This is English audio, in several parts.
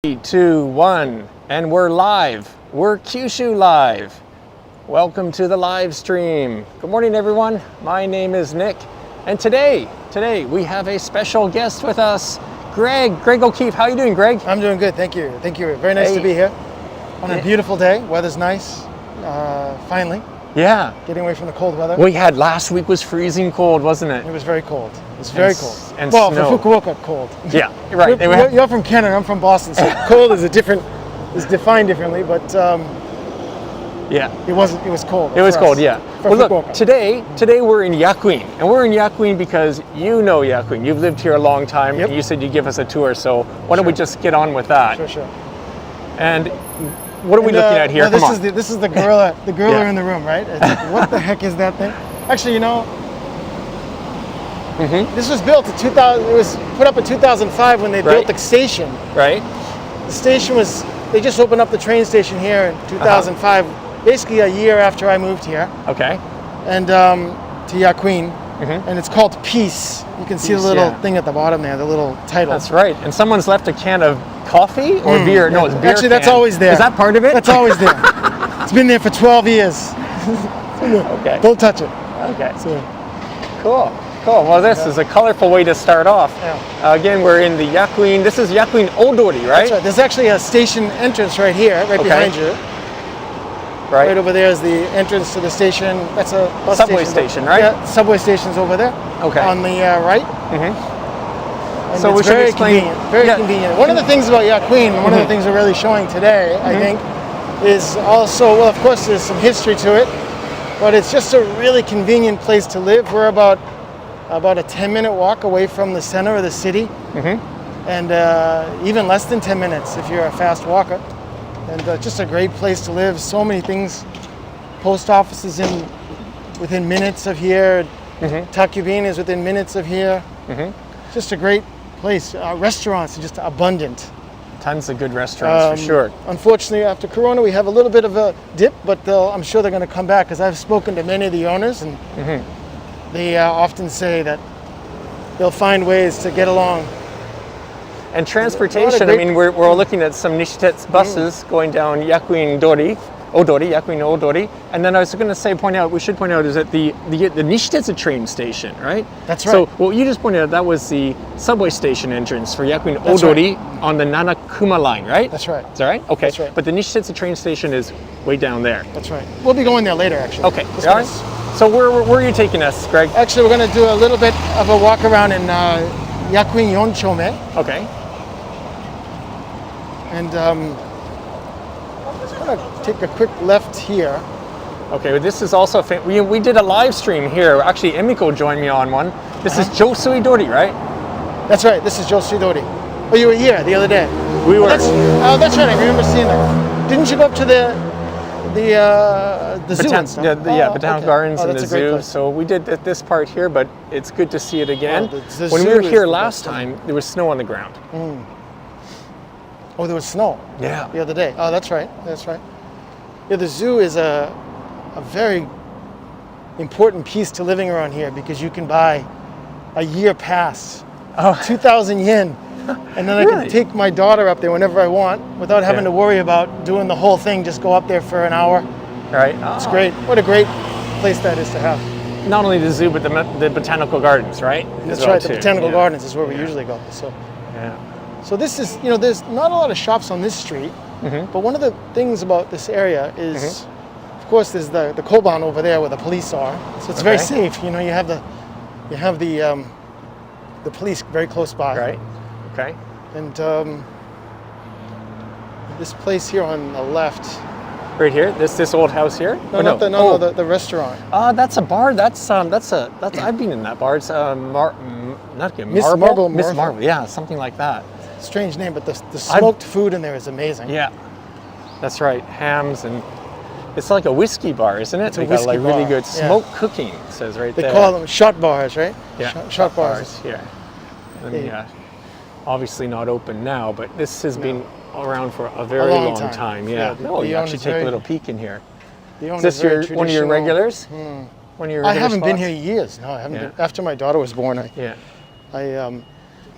3, 2, 1, and we're live. We're Kyushu Live. Welcome to the live stream. Good morning, everyone. My name is Nick, and today we have a special guest with us, Greg O'Keefe. How are you doing, Greg? I'm doing good, thank you. Thank you. Very nice to be here on a beautiful day. Weather's nice. Finally. Yeah. Getting away from the cold weather. We had last week was freezing cold, wasn't it? It was very cold. It was very cold. And well, snow. for Fukuoka, cold. Yeah, right. You're from Canada. I'm from Boston, so cold is defined differently. But yeah, it was cold. It was cold. Yeah. For well, Fukuoka. Look, today we're in Yakuin, and we're in Yakuin because you know Yakuin. You've lived here a long time, Yep. and you said you'd give us a tour. So why don't we just get on with that? Sure. And what are we looking at here? This Come on. This is the gorilla. The gorilla Yeah. in the room, right? It's like, what the heck is that thing? Actually, you know. This was built in 2000. It was put up in 2005 when they built the station. Right. The station was. They just opened up the train station here in 2005, basically a year after I moved here. Okay. And to Yakuin, and it's called Peace. You can see the little thing at the bottom there, the little title. That's right. And someone's left a can of coffee or beer. No, it's beer. Actually, that's always there. Is that part of it? That's always there. It's been there for 12 years. Okay. Don't touch it. Okay. So, Cool. Well, this is a colorful way to start off. Yeah. Again, we're in the Yakuin. This is Yakuin Odori, right? that's right. There's actually a station entrance right here, right behind you. Right. Right over there is the entrance to the station. That's a bus Subway station, right? Yeah, subway station's over there. Okay. On the right. And So it's we should very explain. convenient. Very convenient. One of the things about Yakuin, one of the things we're really showing today, I think, is also, well, of course, there's some history to it, but it's just a really convenient place to live. We're about a 10-minute walk away from the center of the city, and even less than 10 minutes if you're a fast walker. And just a great place to live. So many things. Post office is within minutes of here. Takubin is within minutes of here. Just a great place. Restaurants are just abundant. Tons of good restaurants for sure. Unfortunately, after Corona, we have a little bit of a dip, but I'm sure they're going to come back because I've spoken to many of the owners, and they often say that they'll find ways to get along. And transportation, I mean, we're looking at some Nishitetsu buses going down Yakuin Odori, and then I was going to we should point out is that the Nishitetsu train station, right? That's right. So what you just pointed out, that was the subway station entrance for Yakuin Odori on the Nanakuma line, right? That's right. Is that right? Okay. That's right. But the Nishitetsu train station is way down there. That's right. We'll be going there later, actually. Okay. All right. So where are you taking us, Greg? Actually, we're going to do a little bit of a walk around in Yakuin 4 Chome. Okay. And just going to take a quick left here. Okay, well, this is also we did a live stream here. Actually, Emiko joined me on one. This is Josui Dori, right? That's right. This is Josui Dori. Oh, you were here the other day. We were. That's right. I remember seeing that. Didn't you go up to the zoo and stuff? Botanical Gardens and the zoo. Place. So we did this part here, but it's good to see it again. The when zoo we were is here the last best time, there was snow on the ground. Oh, there was snow. Yeah. The other day. Oh, that's right. That's right. Yeah, the zoo is a very important piece to living around here because you can buy a year pass, 2,000 yen, and then I can take my daughter up there whenever I want without having to worry about doing the whole thing. Just go up there for an hour. Right. It's great. What a great place that is to have. Not only the zoo, but the botanical gardens, right? That's right. The botanical gardens is where we usually go. So. Yeah. So this is, there's not a lot of shops on this street, but one of the things about this area is, of course, there's the Koban over there where the police are. So it's very safe. You have the police very close by. Right. Okay. And this place here on the left. Right here, this old house here. No, the restaurant. That's a bar. That's I've been in that bar. It's Miss Marble. Miss Marble. Yeah, something like that. Strange name, but the smoked food in there is amazing. Yeah, that's right. Hams and it's like a whiskey bar, isn't it? It's a whiskey bar. Really good smoked cooking. It says right there. They call them shot bars, right? Yeah, shot bars here. Obviously not open now, but this has been around for a very long time. Yeah. You actually take a little peek in here. Is this one of your regulars? One of your I haven't been spots? here years. No, I haven't been. After my daughter was born, I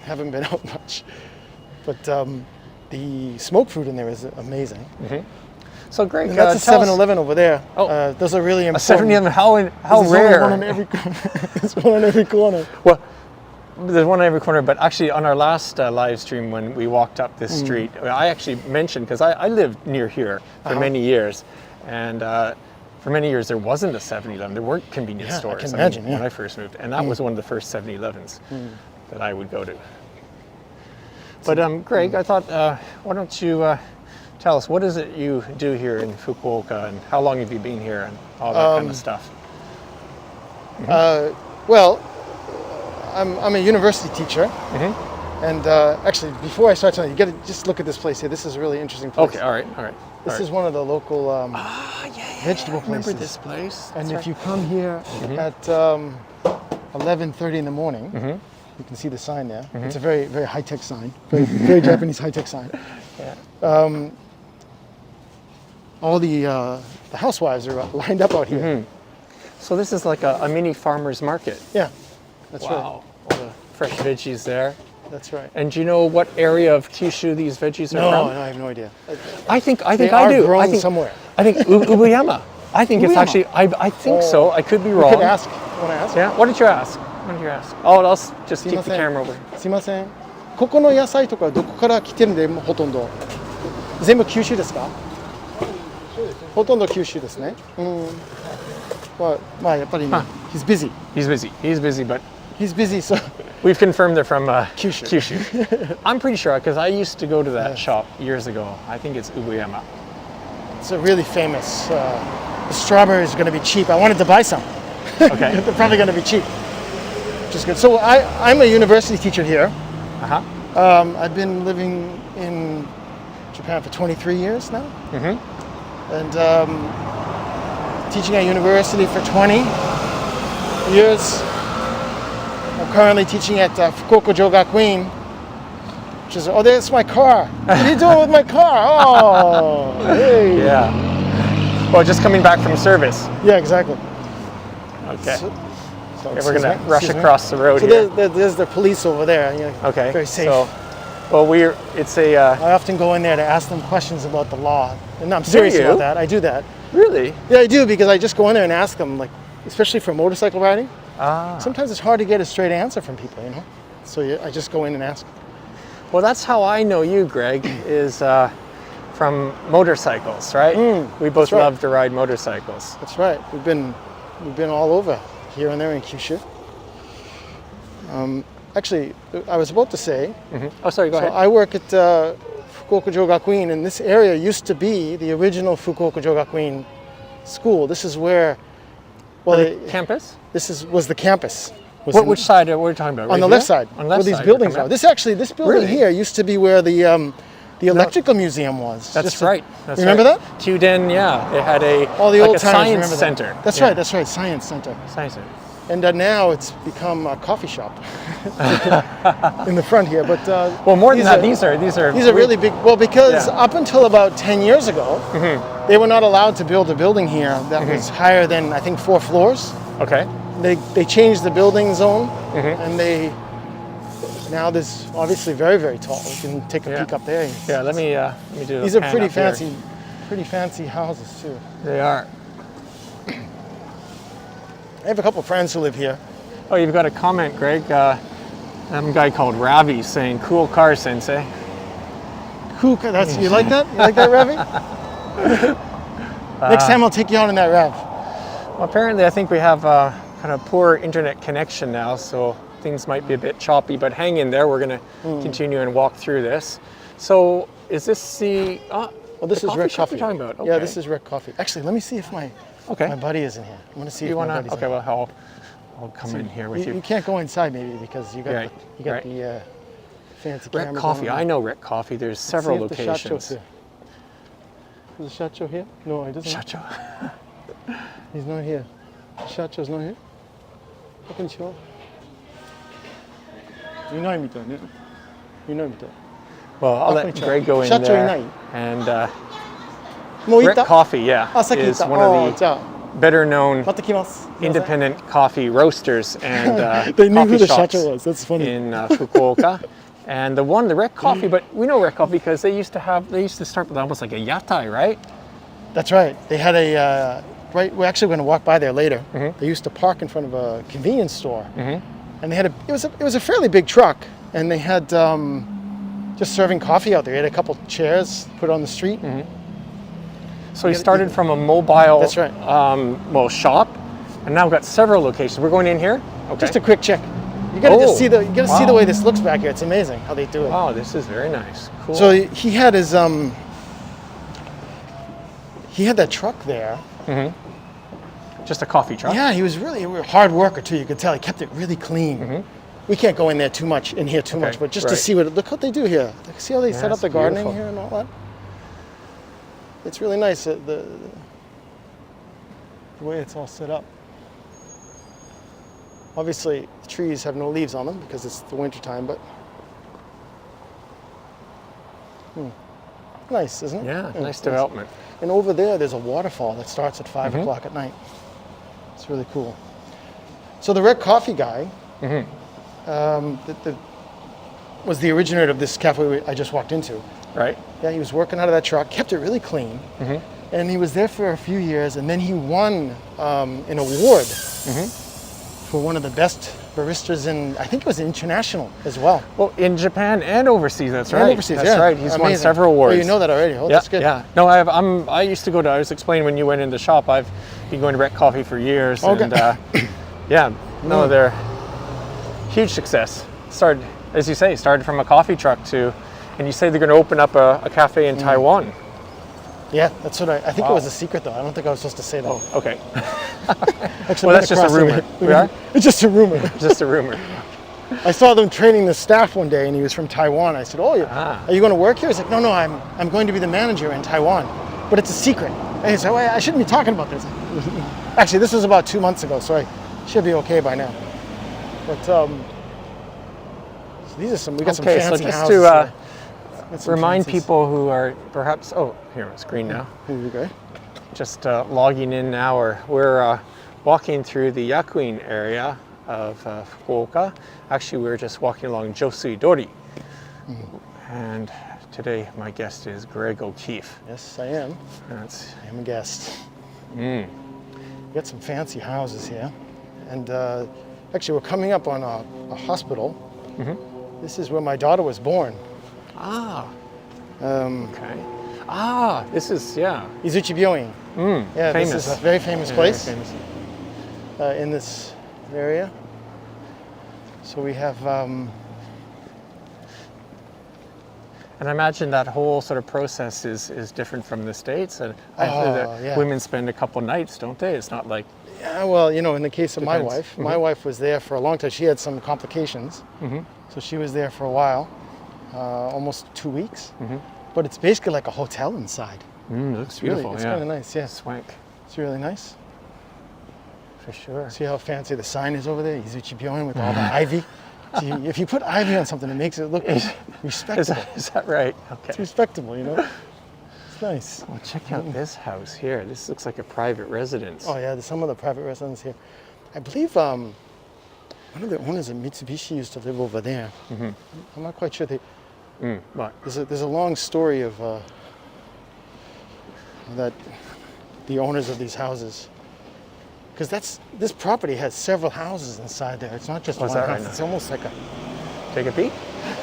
haven't been out much. But the smoked food in there is amazing. So Greg, And that's a tell us- 7-Eleven over there. Oh. Those are really A important. 7-Eleven, how There's rare. only one on every corner. There's one on every corner. Well, there's one on every corner, but actually on our last live stream when we walked up this street, I actually mentioned, because I lived near here for many years, and for many years there wasn't a 7-Eleven. There weren't convenience stores. I can imagine, when I first moved, and that was one of the first 7-Elevens that I would go to. But Greg, I thought, why don't you tell us, what is it you do here in Fukuoka, and how long have you been here, and all that kind of stuff? Well, I'm a university teacher, and actually, before I start telling you, you got to just look at this place here. This is a really interesting place. Okay, all right. This is one of the local vegetable I remember places. this place. And That's if you come here at 11:30 in the morning, you can see the sign there. It's a very, very high-tech sign, very Japanese high-tech sign. All the housewives are lined up out here. So this is like a mini farmer's market. Yeah, that's right. Wow, all the fresh veggies there. That's right. And do you know what area of Kyushu these veggies are from? No, I have no idea. I think They I are do. grown I think somewhere. I think Ubuyama. I think it's Ubuyama? actually. I think so. I could be You wrong. could ask. You want to ask? Yeah. What did you ask? What did you ask? Oh, I'll just keep the すいません。 camera over. すいません。ここの野菜とかどこから来てるんで、ほとんど。全部九州ですか？ほとんど九州ですね。まあやっぱり、he's busy. He's busy, but He's busy, so we've confirmed they're from Kyushu. I'm pretty sure because I used to go to that shop years ago. I think it's Ubuyama. it's a really famous. The strawberries are going to be cheap. I wanted to buy some. Okay. They're probably going to be cheap, which is good. So I'm a university teacher here. I've been living in Japan for 23 years now. And teaching at university for 20 years. I'm currently teaching at Fukuoka Yakuin, which is, oh, there's my car. What are you doing with my car? Oh, hey. Yeah. Well, just coming back from service. Yeah, exactly. Okay. So Okay, we're gonna rush excuse me. across the road So here. there's the police over there. Yeah, Okay. very safe. So, well, it's a. I often go in there to ask them questions about the law. And I'm serious you? about that. I do that. Really? Yeah, I do, because I just go in there and ask them, like, especially for motorcycle riding. Ah. Sometimes it's hard to get a straight answer from people, you know? So I just go in and ask. Well, that's how I know you, Greg, is from motorcycles, right? We both that's right. love to ride motorcycles. That's right. We've been all over, here and there in Kyushu. Actually, I was about to say, Oh, sorry, go ahead. I work at Fukuoka Gakuin, and this area used to be the original Fukuoka Gakuin school. This is where, well, Campus? was the campus. Which side are we talking about? On Right the here? left side, On the where left these side, buildings you're are. coming This building Really? here used to be where the electrical museum was. That's Just right. That's you remember right. that? Kyuden, yeah. They had All the like old a timers science remember that. center. That's Yeah. right. That's right. Science center. Science center. And now it's become a coffee shop in the front here. But Well, more than that, these are really big. Well, because Yeah. up until about 10 years ago, they were not allowed to build a building here that was higher than, I think, 4 floors. Okay. They changed the building zone, and now there's obviously very, very tall. You can take a peek up there. Yeah. Let me do. These a are pan pretty up here. fancy houses too. They are. I have a couple friends who live here. Oh, you've got a comment, Greg. Some guy called Ravi saying, "Cool car, Sensei." Cool. You like that? You like that, Ravi? Next time I'll take you out in that Rav. Well, apparently, I think we have kind of poor internet connection now, so things might be a bit choppy. But hang in there. We're going to continue and walk through this. So, is this the? Well, this is Red shop Coffee. you're talking about? Yeah, Okay. this is Red Coffee. Actually, let me see if my buddy is in here. I want to see You if want my to? buddy's Okay, in here. well, I'll come in here with You you. can't go inside maybe because you got Right, right. the fancy Rec cameras Coffee. on. I know Rec Coffee. There's several See if the Shacho's locations. here. Is the Shacho here? No, he doesn't. Shacho. He's not here. Shacho's not here. こんにちは。いないみたいね。いないみたい。 Well, I'll let Greg go in Shacho there. いない。 And もう行っ Rec た？ Coffee, yeah, あ、さっき行っ is た。 one of じゃあ the better known また来ます。すいません。 independent coffee roasters and They knew who coffee the shops Shacho was. That's funny. in Fukuoka. And the red coffee, but we know red coffee because they used to start with almost like a yatai, right? That's right. They had right. We're actually going to walk by there later. They used to park in front of a convenience store, and they had it was a fairly big truck, and they had just serving coffee out there. They had a couple chairs put on the street. So he started from a mobile, that's right. Shop, and now we've got several locations. We're going in here. Okay. Just a quick check. You gotta just see see the way this looks back here. It's amazing how they do it. Wow, this is very nice. Cool. So he had his he had that truck there. Just a coffee truck. Yeah, he was really a hard worker too. You could tell he kept it really clean. We can't go in there too much, but just to see look what they do here. See how they set up the gardening here and all that. It's really nice the way it's all set up. Obviously, the trees have no leaves on them because it's the winter time, but nice, isn't it? Yeah, nice development. And over there's a waterfall that starts at 5 o'clock at night. It's really cool. So the red coffee guy was the originator of this cafe I just walked into. Right. Yeah, he was working out of that truck, kept it really clean, and he was there for a few years, and then he won an award for one of the best baristas in, I think it was international as well. Well, in Japan and overseas, that's right. And overseas, that's right. He's won several awards. Oh, you know that already? Oh, that's good. Yeah. No, I used to go to, I was explaining when you went in the shop, I've been going to Red Coffee for years. Okay. And they're huge success. Started, as you say, started from a coffee truck to, and you say they're going to open up a cafe in Taiwan. Yeah, that's what I think it was a secret though. I don't think I was supposed to say that. Oh, okay. Actually, well, that's just a rumor. We are? It's just a rumor. Just a rumor. I saw them training the staff one day, and he was from Taiwan. I said, "Oh, are you going to work here?" He's like, "No, I'm going to be the manager in Taiwan, but it's a secret." And he said, "Well, I shouldn't be talking about this." Actually, this was about 2 months ago, so I should be okay by now. But so these are we got some fancy houses. To remind people who are perhaps, here it's green now. Okay. Just logging in now, we're walking through the Yakuin area of Fukuoka. Actually, we're just walking along Josui Dori. And today my guest is Greg O'Keefe. Yes, I am. I am a guest. We got some fancy houses here. And actually, we're coming up on a hospital. This is where my daughter was born. Okay. This is, Izuchi Byoin. Yeah, famous. This is a very famous place. Very famous. In this area. So we have... And I imagine that whole sort of process is different from the States. And women spend a couple nights, don't they? It's not like... Yeah, well, in the case of my wife was there for a long time. She had some complications. So she was there for a while. Almost 2 weeks, but it's basically like a hotel inside. Looks beautiful. It's kind of nice. Yeah, swank. It's really nice. For sure. See how fancy the sign is over there, Izuchi Byoin, with all the ivy. See, if you put ivy on something, it makes it look respectable. Is that right? Okay. It's respectable, It's nice. Well, check out this house here. This looks like a private residence. Oh yeah, there's some of the private residents here. I believe one of the owners of Mitsubishi used to live over there. I'm not quite sure What? There's a long story of that the owners of these houses, because this property has several houses inside there. It's not just one house. Right? It's almost like a. Take a peek.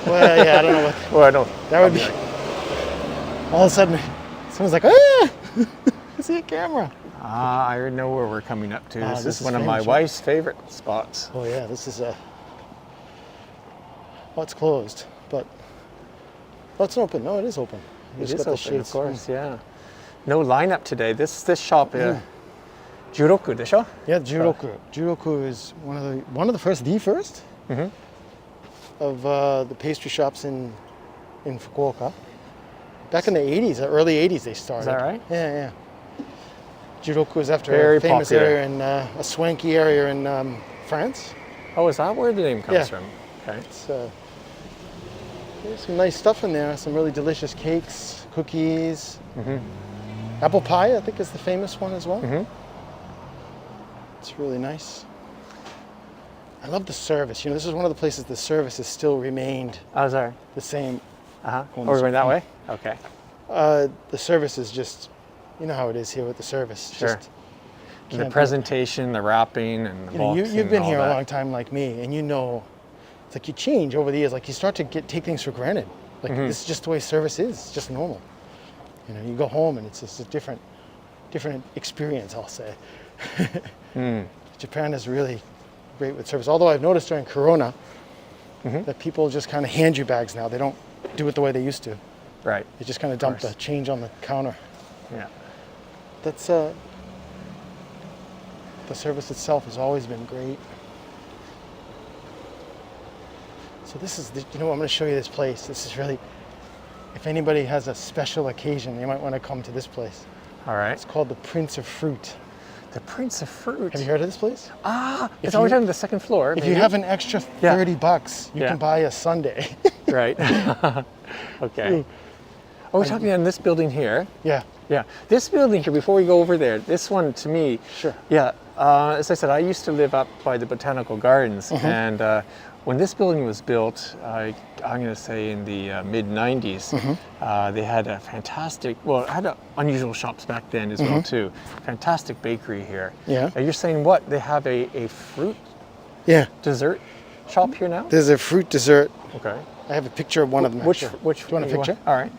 Well, yeah, I don't know what. Well, I don't. That would be. All of a sudden, someone's like, "Ah, I see a camera." I know where we're coming up to. This is one of my wife's favorite spots. Oh yeah, this is well, it's closed, but. Oh, it's open. No, it is open. It is open, of course, yeah. No lineup today. This shop, Juroku, desho? Yeah, Juroku. Juroku is one of the first of the pastry shops in Fukuoka. Back in the 80s, early 80s, they started. Is that right? Yeah. Juroku is after a famous area in a swanky area in France. Oh, is that where the name comes from? Okay. There's some nice stuff in there. Some really delicious cakes, cookies. Apple pie, I think, is the famous one as well. It's really nice. I love the service. You know, this is one of the places the service has still remained Oh, sorry. the same. Oh, we're going that way? Okay. The service is just, you know how it is here with the service. Sure. Just The can't presentation, the wrapping, and the you know, box you've and been all here that. a long time like me, and you know, it's like you change over the years. Like you start to take things for granted. Like this is just the way service is. It's just normal. You know, you go home and it's just a different experience, I'll say. Japan is really great with service. Although I've noticed during Corona that people just kind of hand you bags now. They don't do it the way they used to. Right. They just kind of dump the change on the counter. Yeah. That's the service itself has always been great. So this is, you know, I'm going to show you this place. This is really, if anybody has a special occasion, they might want to come to this place. All right. It's called the Prince of Fruit. The Prince of Fruit. Have you heard of this place? It's always on the second floor. If you have an extra $30, you can buy a sundae. Right. Okay. Oh, we're talking on this building here. Yeah. Yeah. This building here, before we go over there, this one to me. Sure. Yeah. As I said, I used to live up by the Botanical Gardens. And when this building was built, I'm going to say in the mid-90s, they had a fantastic, well, it had unusual shops back then as well, too. Fantastic bakery here. Yeah. You're saying what? They have a fruit dessert shop here now? There's a fruit dessert. Okay. I have a picture of one of them. Which Do you want a picture? All right.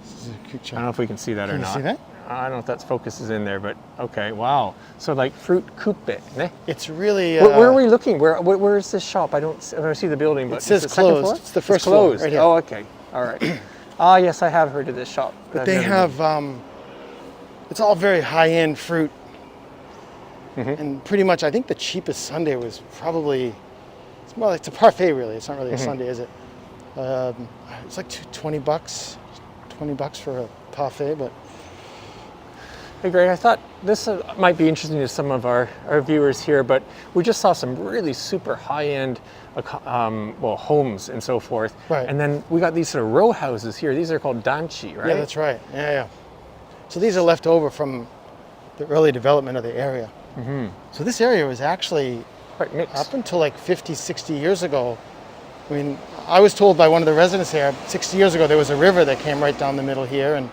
This is a picture. I don't know if we can see that or not. Can you see that? I don't know if that focuses in there, but okay, wow. So like fruit coupe, ne? It's really... where are we looking? Where is this shop? I don't see the building, but it says is the second closed. floor? It's the first closed. floor, right here. Oh, okay. All right. Yes, I have heard of this shop. But they have, it's all very high-end fruit. And pretty much, I think the cheapest sundae was probably, it's more like, it's a parfait really. It's not really a sundae, is it? It's like $20 for a parfait, but. Hey Greg, I thought this might be interesting to some of our viewers here, but we just saw some really super high-end homes and so forth. Right. And then we got these sort of row houses here. These are called danchi, right? Yeah, that's right. Yeah. So these are left over from the early development of the area. So this area was actually, quite mixed. up until like 50, 60 years ago, I mean, I was told by one of the residents here, 60 years ago, there was a river that came right down the middle here, and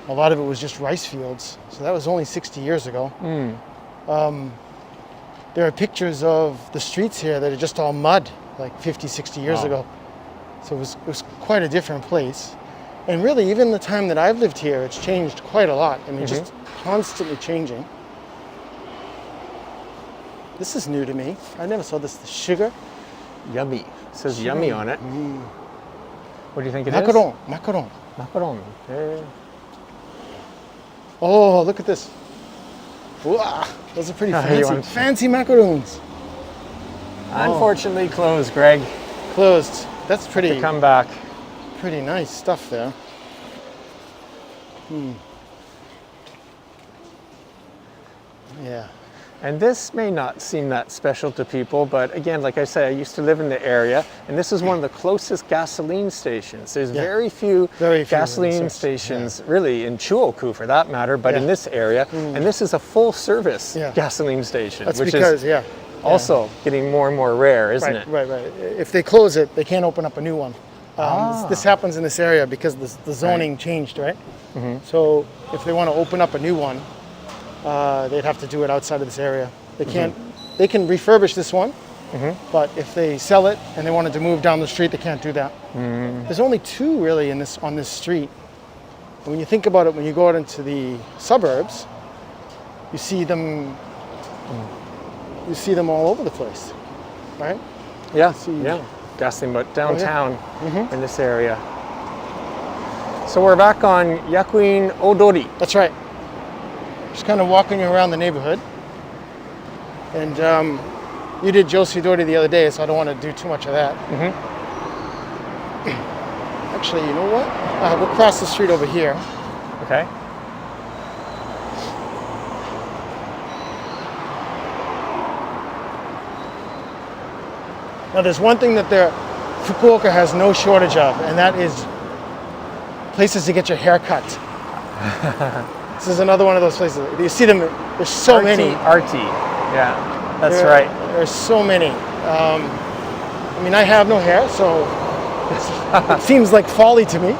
a lot of it was just rice fields. So that was only 60 years ago. There are pictures of the streets here that are just all mud, like 50, 60 years ago. So it was quite a different place. And really, even the time that I've lived here, it's changed quite a lot. I mean, just constantly changing. This is new to me. I never saw this, the sugar. Yummy. It says yummy on it. What do you think it is? Macaron. Macaron. Yeah. Oh, look at this. Wow, those are pretty fancy macaroons. Unfortunately closed, Greg. Closed. That's pretty. Come back. Pretty nice stuff there. Yeah. And this may not seem that special to people, but again, like I said, I used to live in the area, and this is one of the closest gasoline stations. There's very few gasoline stations, really, in Chuoku for that matter, but in this area, and this is a full-service gasoline station, That's which because, is also getting more and more rare, isn't it? Right. If they close it, they can't open up a new one. This happens in this area because the zoning changed, right? So if they want to open up a new one, they'd have to do it outside of this area. They can't. They can refurbish this one, but if they sell it and they wanted to move down the street, they can't do that. There's only two really on this street. And when you think about it, when you go out into the suburbs, you see them. You see them all over the place, right? Yeah. Gasoline, but downtown in this area. So we're back on Yakuin Odori. That's right. Just kind of walking around the neighborhood. And you did Joshi-dori the other day, so I don't want to do too much of that. Actually, you know what? We'll cross the street over here. Okay. Now there's one thing that Fukuoka has no shortage of, and that is places to get your hair cut. This is another one of those places. You see them, there's so many. Arty, yeah, that's right. There's so many. I mean, I have no hair, so it seems like folly to me,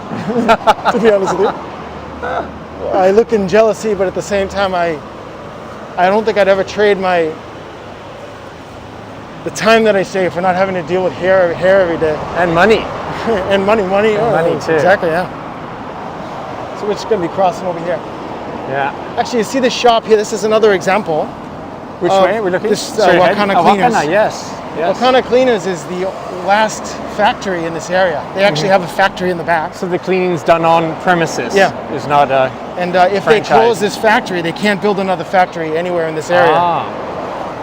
to be honest with you. I look in jealousy, but at the same time, I don't think I'd ever trade the time that I save for not having to deal with hair every day. And money. And money. Money too. Exactly, yeah. So we're just going to be crossing over here. Yeah. Actually, you see this shop here? This is another example. Which way? We're looking? This Wakana Cleaners. Wakana, yes. Wakana Cleaners is the last factory in this area. They actually have a factory in the back. So the cleaning's done on premises. Yeah. It's not a And if they close this factory, they can't build another factory anywhere in this area.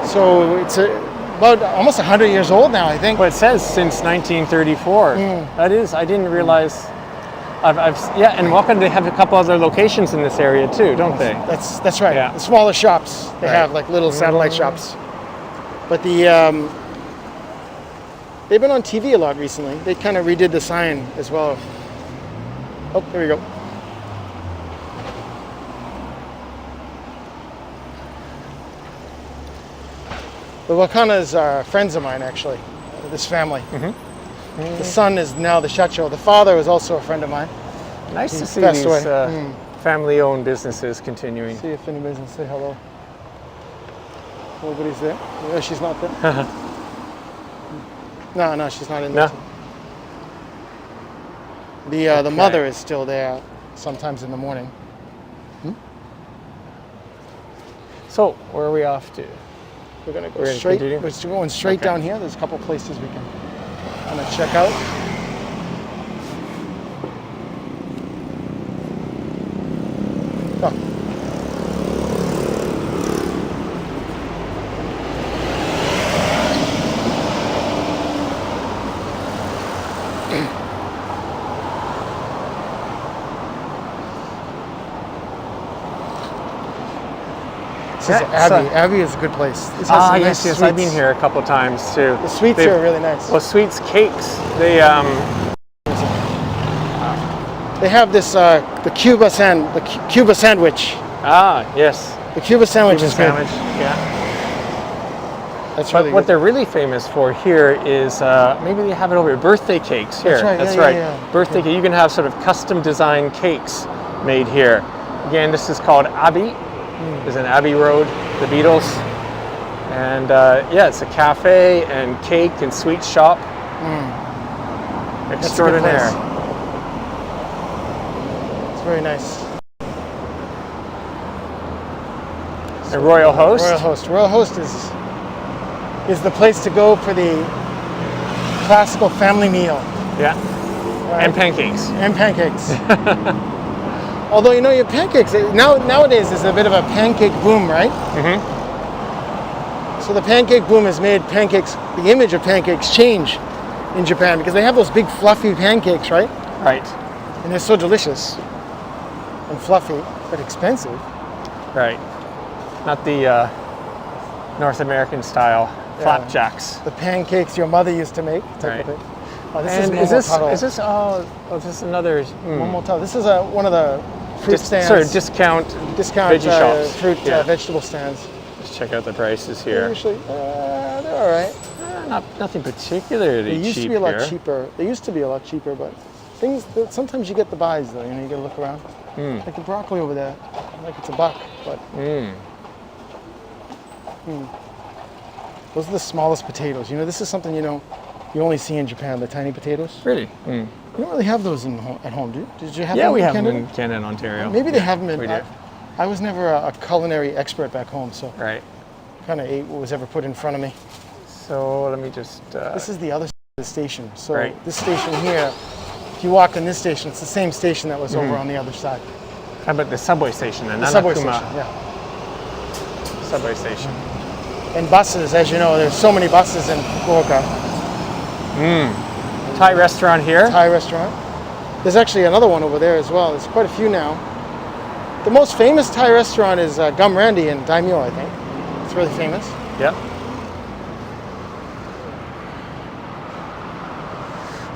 So it's about almost 100 years old now, I think. Well, it says since 1934. That is, I didn't realize. And Wakana, they have a couple other locations in this area too, don't they? That's right. Yeah. The smaller shops, they have like little satellite shops. But they've been on TV a lot recently. They kind of redid the sign as well. Oh, there we go. The Wakanas are friends of mine, actually, this family. The son is now the shacho. The father was also a friend of mine. Nice to see passed these away. family-owned businesses continuing. See if anybody's gonna say hello. Nobody's there. No, she's not there. No, she's not in there. The mother is still there sometimes in the morning. So where are we off to? We're gonna go straight. We're going straight down here. There's a couple places we can kind of check out. Oh. This is Abbey. Abbey is a good place. This has some nice yes, I've been here a couple times too. The sweets here are really nice. Well, sweets, cakes. They have this the Cuba sandwich. Yes. The Cuba sandwich is good. Yeah. That's really what good. they're really famous for here is maybe they have it over here. Birthday cakes here. That's right. Birthday cake. You can have sort of custom designed cakes made here. Again, this is called Abbey. There's an Abbey Road, the Beatles, and it's a cafe and cake and sweet shop. Extraordinaire. It's very nice. And Royal Host. Royal Host is the place to go for the classical family meal. Yeah. Right? And pancakes. Although, your pancakes, nowadays there's a bit of a pancake boom, right? So the pancake boom has made pancakes, the image of pancakes change in Japan because they have those big fluffy pancakes, right? Right. And they're so delicious and fluffy, but expensive. Right. Not the North American style flapjacks. The pancakes your mother used to make. Right. Oh, this and is this another Momotaro. This is one of the fruit stands. Sorry, discount veggie shops. Fruit vegetable stands. Let's check out the prices here. They're actually, they're all right. Nothing particularly cheap. They used to be a lot cheaper. They used to be a lot cheaper, but sometimes you get the buys though. You got to look around. Like the broccoli over there, like it's $1, but. Those are the smallest potatoes. This is something you only see in Japan, the tiny potatoes. Really? You don't really have those at home, do you? Did you have them in Canada? Yeah, we have them in Canada and Ontario. Maybe they have them in... We do. I was never a culinary expert back home, so... Right. Kind of ate what was ever put in front of me. So let me just... This is the other side of the station. So this station here, if you walk in this station, it's the same station that was over on the other side. How about the subway station? The subway station, Subway station. And buses, as you know, there's so many buses in Fukuoka. Thai restaurant here. Thai restaurant. There's actually another one over there as well. There's quite a few now. The most famous Thai restaurant is Gum Randy in Daimyo, I think. It's really famous. Yep.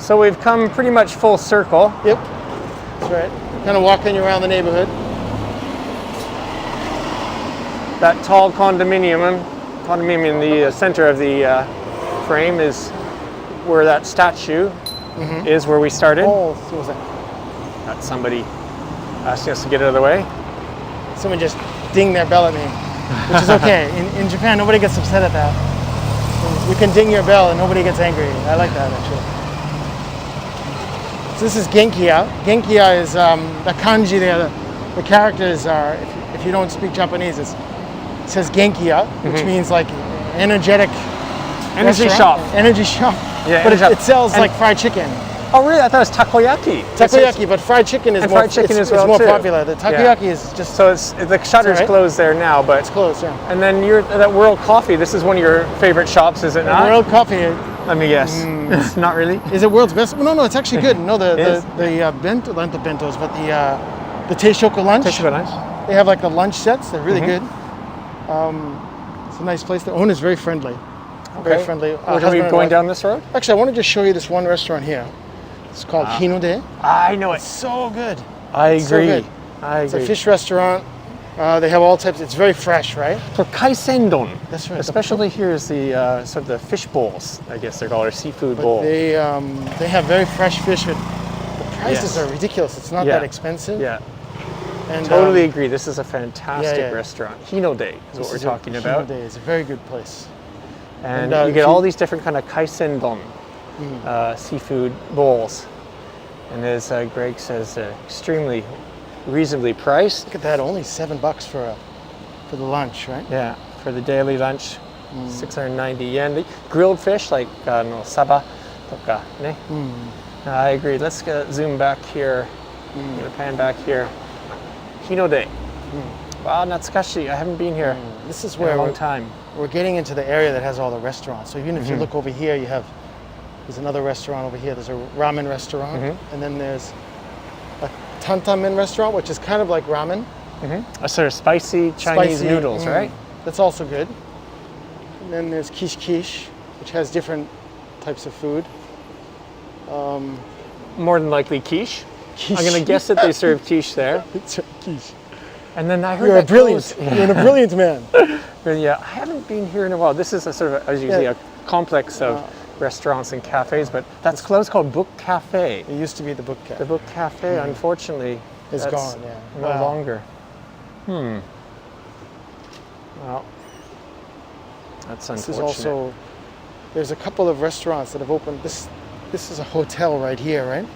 So we've come pretty much full circle. Yep. That's right. Kind of walking around the neighborhood. That tall condominium in the center of the frame is where that statue is, where we started. Oh, what was that? That's somebody asking us to get out of the way. Someone just dinged their bell at me, which is okay. In Japan, nobody gets upset at that. You can ding your bell and nobody gets angry. I like that, actually. So this is Genkiya. Genkiya is the kanji there. The characters are, if you don't speak Japanese, it says Genkiya, which means like energetic Energy restaurant. shop. Energy shop. Yeah, but energy it sells shop. like fried chicken. Oh, really? I thought it was takoyaki. Takoyaki, but fried chicken is and more, fried chicken it's, as well, it's more too. popular. The takoyaki is just So it's the shutter's right? closed there now, but it's closed, yeah. and then that World Coffee. This is one of your favorite shops, is it not? World Coffee. Let me guess. Not really. Is it world's best? No, it's actually good. No, the is? bento, not the bentos, but the teishoku lunch. Teishoku lunch. They have like the lunch sets. They're really good. It's a nice place. The owner's very friendly. Very friendly. Are we going down this road? Actually, I want to just show you this one restaurant here. It's called Hinode. I know it. It's so good. I It's so agree. good. It's a fish restaurant. They have all types. It's very fresh, right? For kaisendon. That's right. Especially here is the sort of the fish bowls, I guess they're called, or seafood But bowl. they have very fresh fish. The prices Yes. are ridiculous. It's not that expensive. Yeah. And, Totally agree. This is a fantastic yeah. restaurant. Hinode is what we're talking about. Hinode is a very good place. And And, you get all these different kind of kaisendon seafood bowls. And as Greg says, extremely reasonably priced. Look at that, only $7 for the lunch, right? Yeah, for the daily lunch, 690 yen. The grilled fish like no saba toka, ne? I agree. Let's zoom back here. Pan back here. Hinode. Wow, natsukashi. I haven't been here This is in where a long time. we're getting into the area that has all the restaurants. So even if you look over here, there's another restaurant over here. There's a ramen restaurant, and then there's a tantamen restaurant, which is kind of like ramen. A sort of spicy Chinese Spicy, noodles, right? That's also good. And then there's quiche quiche, which has different types of food. More than likely quiche. Quiche. I'm gonna guess that they serve quiche there. It's quiche. And then I heard You're a that brilliant. closed- You're a brilliant man. Yeah, I haven't been here in a while. This is a sort of, as you see, a complex of restaurants and cafes, but that's closed, called Book Cafe. It used to be the book The cafe. Book Cafe, unfortunately, It's that's gone, yeah. no Wow. longer. Well, that's This unfortunate. is also. There's a couple of restaurants that have opened. This is a hotel right here, right?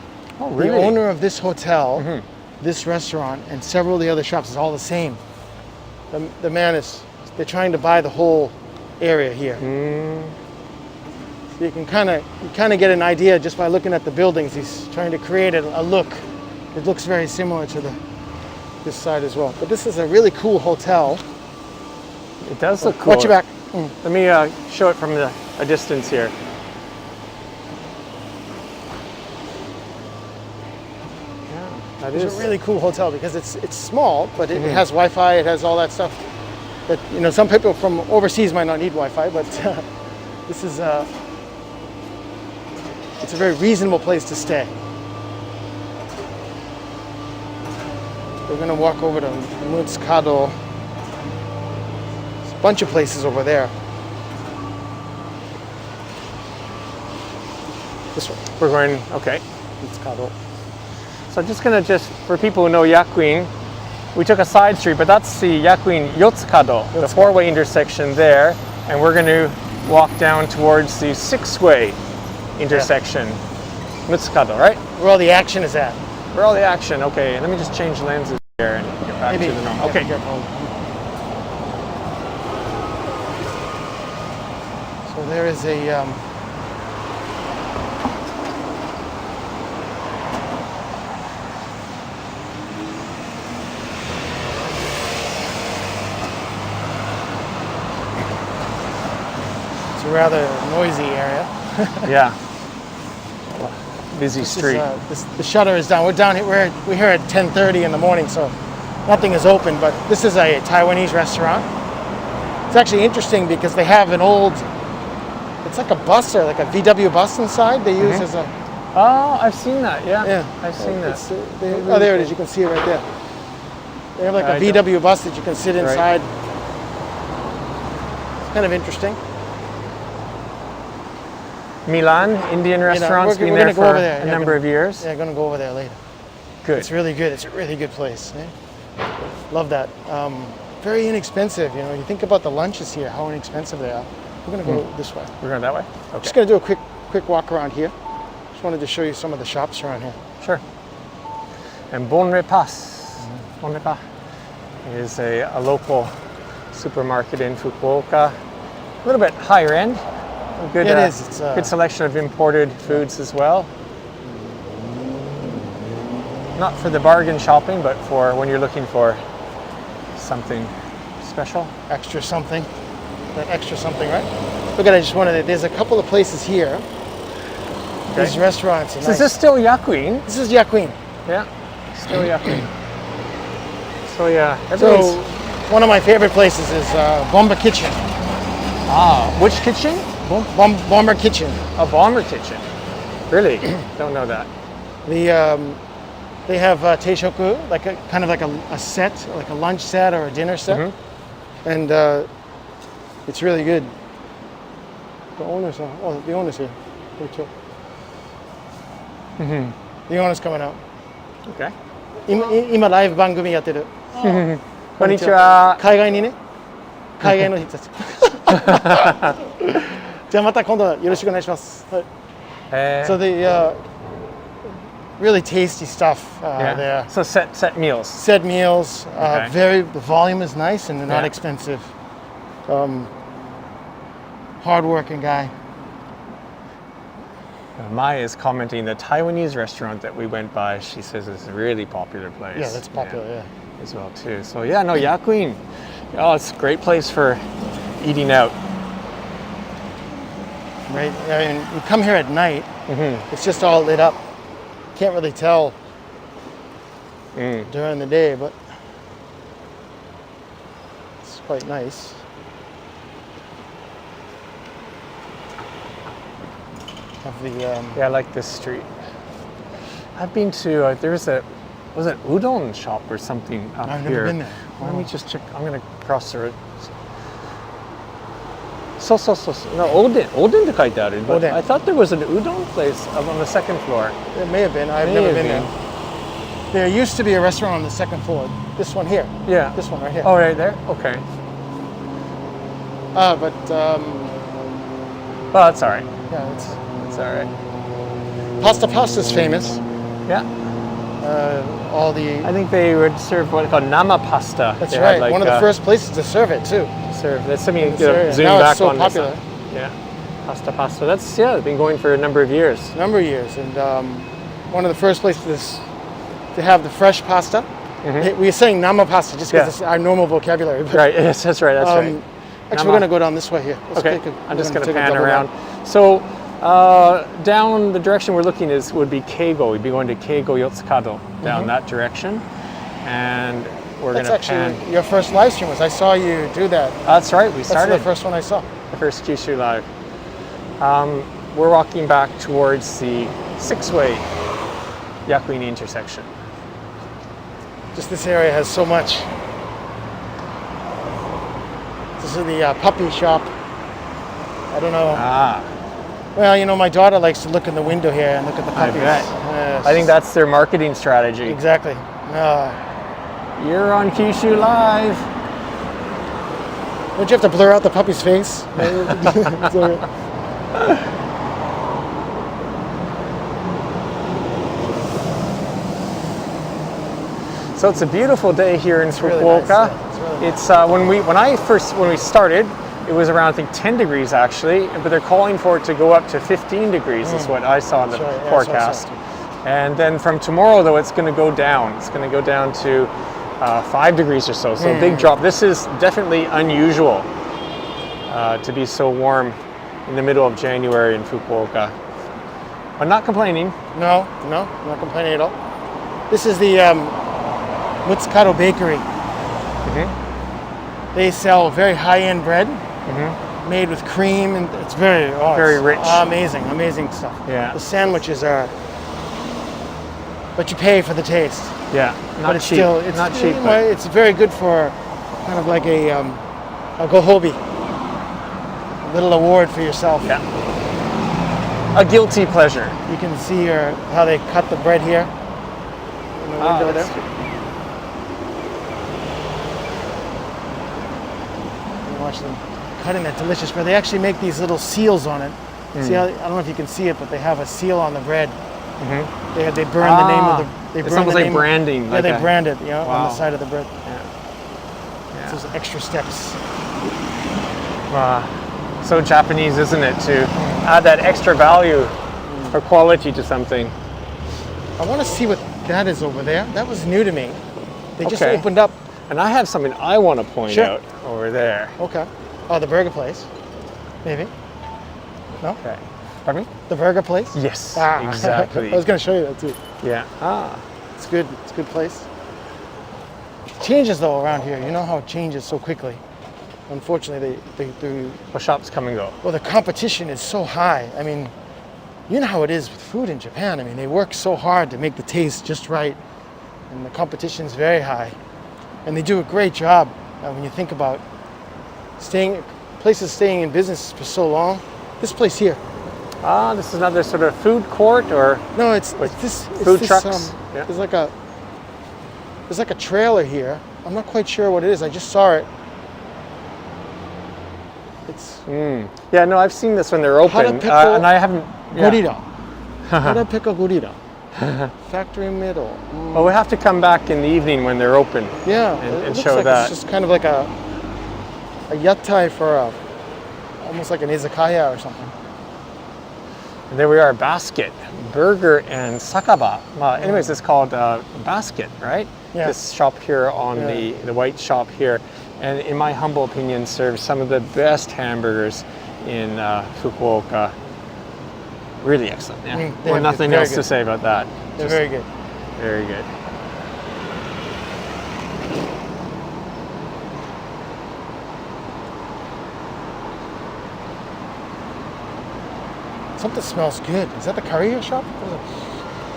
Oh, The really? owner of this hotel, this restaurant, and several of the other shops is all the same. The man they're trying to buy the whole area here. So you can kind of get an idea just by looking at the buildings. He's trying to create a look. It looks very similar to this side as well. But this is a really cool hotel. It does look cool. Watch your back. Let me show it from a distance here. Yeah, that It's is a really cool hotel because it's small, but it has Wi-Fi. It has all that stuff. That some people from overseas might not need Wi-Fi, but this is it's a very reasonable place to stay. We're gonna walk over to Mutsukado. There's a bunch of places over there. This one, We're going, okay. Mutsukado. So I'm just for people who know Yakuin, we took a side street, but that's the Yakuin Yotsukado, the four-way intersection there, and we're going to walk down towards the six-way intersection, Mutsukado, right? Where all the action is at. Where all the action, okay. Let me just change lenses here and get back to the normal. Okay. So there is a it's a rather noisy area. Yeah. Busy street. The shutter is down. We're down here. We're here at 10:30 in the morning, so nothing is open. But this is a Taiwanese restaurant. It's actually interesting because they have an old. It's like a bus or like a VW bus inside. They use as a. Oh, I've seen that. Yeah. Yeah, I've seen that. Oh, there it is. You can see it right there. They have like a VW bus that you can sit inside. It's kind of interesting. Milan Indian restaurants. We're Been gonna there go for over there. a number of years. Yeah, gonna go over there later. Good. It's really good. It's a really good place. Love that. Very inexpensive. You know, you think about the lunches here, how inexpensive they are. We're gonna go this way. We're going that way. Okay. Just gonna do a quick walk around here. Just wanted to show you some of the shops around here. Sure. And Bon Repas. Bon Repas is a local supermarket in Fukuoka. A little bit higher end. A good, it is. It's good selection of imported foods as well. Not for the bargain shopping, but for when you're looking for something special. Extra something. That extra something, right? Look at it. I just wanted to, there's a couple of places here. Okay. These restaurants. So is this still Yakuin? This is Yakuin. Yeah, still Yakuin. So yeah, So one of my favorite places is Bomber Kitchen. Ah, which kitchen? Bomber Kitchen. A bomber kitchen. Really? Don't know that. They have teishoku, like a kind of like a set, like a lunch set or a dinner set, and it's really good. The owner's here. The owner's coming out. Okay. 今ライブ番組やってる。こんにちは。海外にね、海外の人たち。じゃあまた今度よろしくお願いします。はい。So the really tasty stuff there. So set meals. Set meals. Okay. The volume is nice and they're not Yeah. expensive. Hard-working guy. Maya is commenting the Taiwanese restaurant that we went by. She says it's a really popular place. Yeah, that's popular. Yeah. As well too. So yeah, no, Yakuin. Oh, it's a great place for eating out. Right. I mean, you come here at night. It's just all lit up. Can't really tell during the day, but it's quite nice. Have the Yeah, I like this street. I've been to was it udon shop or something up I've here? never been there. Let me just check. I'm gonna cross the road. So no, Oden って書いてある. But Oden. I thought there was an udon place up on the second floor. It may have been. I've never been there. There used to be a restaurant on the second floor. This one here. Yeah. This one right here. Oh, right there. Okay. But Well, that's all right. yeah, It's all right. Pasta's famous. Yeah. All the I think they would serve what they call nama pasta. That's They right. had, like, One of the first places to serve it too. serve. That's something you This can area. zoom Now back it's so on. popular. Yeah. Pasta. That's it's been going for a number of years. Number of years, and one of the first places to have the fresh pasta. We are saying nama pasta just because it's our normal vocabulary. But, Right. Yes, that's right. That's right. Actually, we're going to go down this way here. Let's Okay. take I'm just we're going to take a pan double around. down. So down the direction we're looking would be Keigo. We'd be going to Keigo Yotsukado down that direction, and we're going That's to pan. actually your first live stream. I saw you do that. That's right. We That's started the first one I saw. the first Kyushu Live. We're walking back towards the six-way Yakuin intersection. Just this area has so much. This is the puppy shop. I don't know. Well, you know, my daughter likes to look in the window here and look at the puppies. bet. Yes. I think that's their marketing strategy. Exactly. You're on Kyushu Live. Don't you have to blur out the puppy's face? So it's a beautiful day here in really Fukuoka. nice, yeah. It's really It's when we started, it was around I think 10 degrees actually, but they're calling for it to go up to 15 degrees. Is what I saw in the That's right, yeah, forecast. that's what And then from tomorrow though, it's going to go down. It's going to go down to 5 degrees or so. So a big drop. This is definitely unusual to be so warm in the middle of January in Fukuoka. But not complaining. No, I'm not complaining at all. This is the Mutsukado Bakery. They sell very high-end bread made with cream, and it's very rich. Amazing stuff. Yeah. The sandwiches are, but you pay for the taste. Yeah, not But it's cheap. still, it's not cheap. Well, it's very good for kind of like a gohobi, a little award for yourself. Yeah. a guilty pleasure. You can see how they cut the bread here in the window there. You watch them cutting that delicious bread. They actually make these little seals on it. See how, I don't know if you can see it, but they have a seal on the bread. They burn the name of the. It's almost like branding. Yeah, they brand it, on Wow. the side of the bread. Yeah. Those extra steps. So Japanese, isn't it, to add that extra value or quality to something? I want to see what that is over there. That was new to me. They just Okay. opened up. And I have something I want to point Sure. out over there. Okay. Oh, the burger place. Maybe. No? Okay. Pardon me? The burger place? Yes, Ah. exactly. I was going to show you that too. Yeah. It's good. It's a good place. It changes though around here. You know how it changes so quickly. Unfortunately, Well, shops come and go. well, the competition is so high. I mean, you know how it is with food in Japan. I mean, they work so hard to make the taste just right, and the competition is very high. And they do a great job when you think about places staying in business for so long. This place here. This is another sort of food court, or No, it's this. food it's trucks? this, Yeah. There's like a trailer here. I'm not quite sure what it is. I just saw it. It's yeah, no, I've seen this when they're open, pickle and I haven't. Yeah. gorilla. Hara pickle gorilla. Factory middle. Well, we have to come back in the evening when they're open. Yeah, and it looks show like that. it's just kind of like a yatai for almost like an izakaya or something. And there we are, Basket, Burger and Sakaba. Anyways, it's called Basket, right? Yeah. This shop here on the white shop here. And in my humble opinion, serves some of the best hamburgers in Fukuoka. Really excellent, yeah. Well, nothing else to say about that. They're very good. Very good. Something smells good. Is that the curry shop?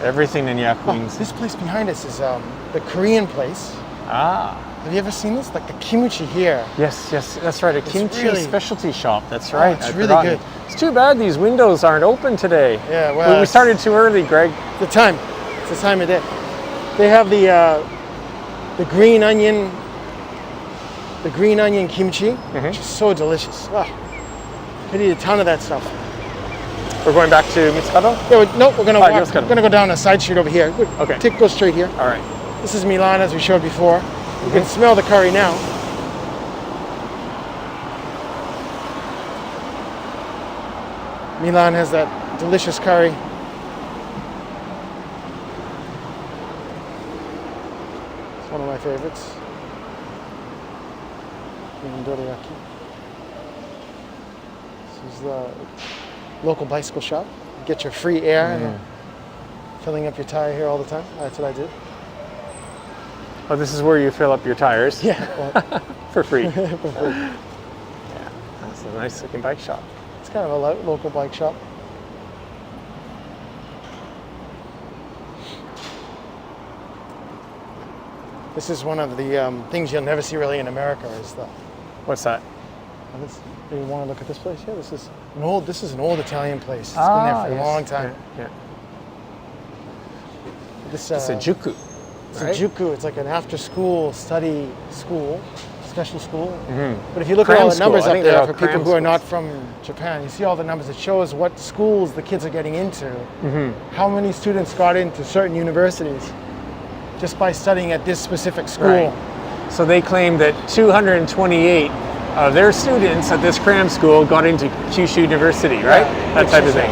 Everything in Yakuin. This place behind us is the Korean place. Have you ever seen this? Like the kimchi here. Yes, that's right. A kimchi really- specialty shop. That's right. it's I'd really forgotten. good. It's too bad these windows aren't open today. Yeah, well, we started too early, Greg. It's the time of day. They have the green onion kimchi, which is so delicious. Oh, could eat a ton of that stuff. We're going back to Mitsukato? Yeah, we're gonna walk. Yosukato. We're gonna go down a side street over here. Okay. Go straight here. All right. This is Milan, as we showed before. You can smell the curry now. Milan has that delicious curry. It's one of my favorites. Dorayaki. This is the local bicycle shop. You get your free air and filling up your tire here all the time. That's what I did. Oh, this is where you fill up your tires. Yeah. Well, For free. for free. Yeah, that's a nice looking bike shop. It's kind of a local bike shop. This is one of the things you'll never see really in America. Is the What's that? you want to look at this place? Yeah, this is an old Italian place. It's been there for a long time. Yeah. This It's a juku. It's right? a juku. It's like an after-school study school, special school. Mm-hmm. But if you look Cram at all the school. numbers I up think they're there all for people cram who are not schools. from Japan, you see all the numbers. It shows what schools the kids are getting into, how many students got into certain universities just by studying at this specific school. Right. So they claim that 228 of their students at this cram school got into Kyushu University, right? Yeah, That it's type of just thing.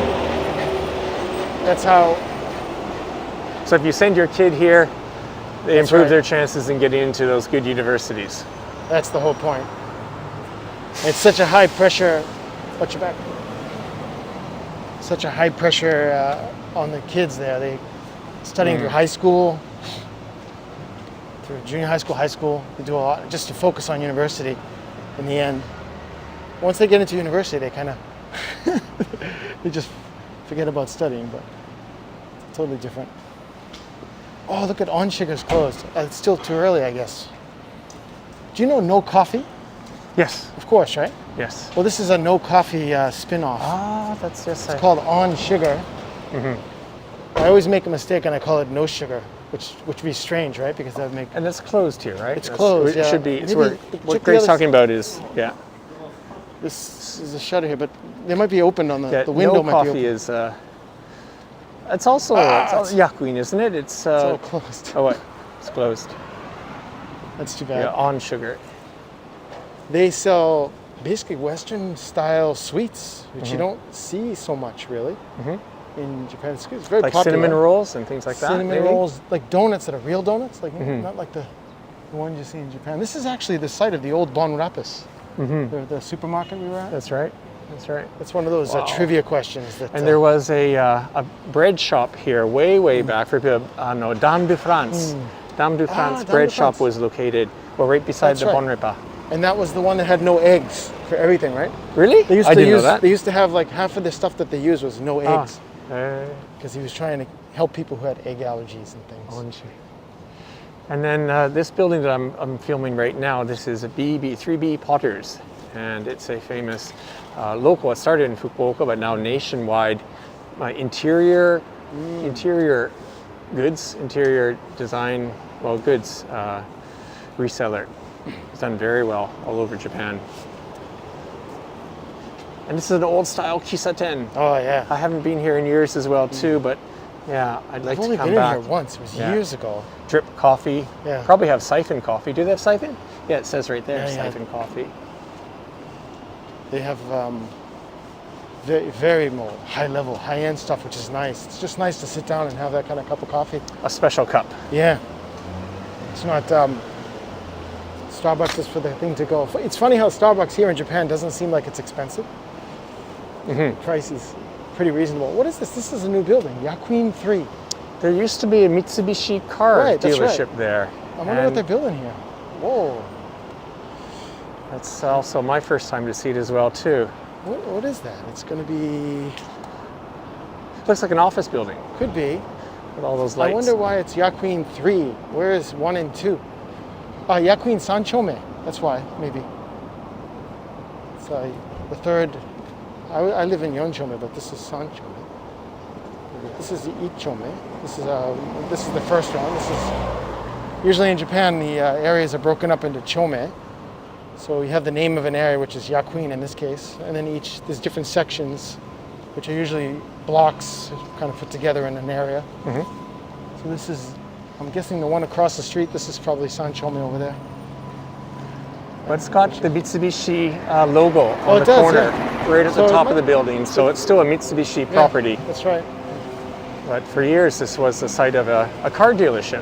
That's how. So if you send your kid here, they That's improve right. their chances in getting into those good universities. That's the whole point. It's such a high pressure. Watch your back. Such a high pressure on the kids there. They studying through high school, through junior high school. They do a lot just to focus on university. In the end, once they get into university, they kind of they just forget about studying. But it's totally different. Oh, look at Onshiga's closed. It's still too early, I guess. Do you know no coffee? Yes. Of course, right? Yes. Well, this is a no coffee spin-off. Ah, that's just. It's called On Sugar. I always make a mistake and I call it No Sugar, which would be strange, right? Because that would make. And it's closed here, right? It's closed. It Yeah. should be. Maybe What check the Greg's other talking about is This is a shutter here, but they might be opened on the window. No might coffee be open. is. It's also Yakuin, isn't it? It's all closed. Oh, what? It's closed. That's too bad. Yeah, On Sugar. They sell basically Western style sweets, which you don't see so much really in Japan. It's very Like popular. cinnamon rolls and things like that. Cinnamon maybe? rolls, like donuts that are real donuts, like not like the ones you see in Japan. This is actually the site of the old Bon Rapis, the supermarket we were at. That's right. That's right. It's one of those trivia questions. That, And there was a bread shop here way back for people. No, Dame de France. Dame de France Dame bread de shop France. was located right beside That's the right. Bon Repas. and that was the one that had no eggs for everything, right? Really? They used I to didn't use, know that. They used to have like half of the stuff that they used was no eggs Because because he was trying to help people who had egg allergies and things. And then this building that I'm filming right now, this is a 3B Potters, and it's a famous local. It started in Fukuoka, but now nationwide interior goods, interior design, goods reseller. It's done very well all over Japan. And this is an old style kisaten. Oh yeah. I haven't been here in years as well too, but yeah, I'd like I've only to come been back. in here once. It was Yeah. years ago. Drip coffee. Yeah. Probably have siphon coffee. Do they have siphon? Yeah, it says right there, Yeah, yeah. siphon coffee. They have very, very more high level, high end stuff, which is nice. It's just nice to sit down and have that kind of cup of coffee. A special cup. Yeah. It's not Starbucks is for the thing to go. It's funny how Starbucks here in Japan doesn't seem like it's expensive. The price is pretty reasonable. What is this? This is a new building, Yakuin 3. There used to be a Mitsubishi car Right, that's dealership right. there. I wonder what they're building here. Whoa. That's also my first time to see it as well too. What is that? It's going to be, Looks like an office building could be. with all those lights. I wonder why it's Yakuin 3. Where is 1 and 2? Yakuin Sanchome. That's why, maybe. It's the third. I live in Yonchome, but this is Sanchome. This is the Ichome. This is the first one. This is usually in Japan the areas are broken up into chome. So you have the name of an area, which is Yakuin in this case, and then there's different sections, which are usually blocks kind of put together in an area. So this is, I'm guessing the one across the street, this is probably Sanchome over there. But it's got the Mitsubishi logo on Oh, the it does, corner, yeah. right at So the it top of might- the building. So it's still a Mitsubishi property. Yeah, that's right. But for years, this was the site of a car dealership,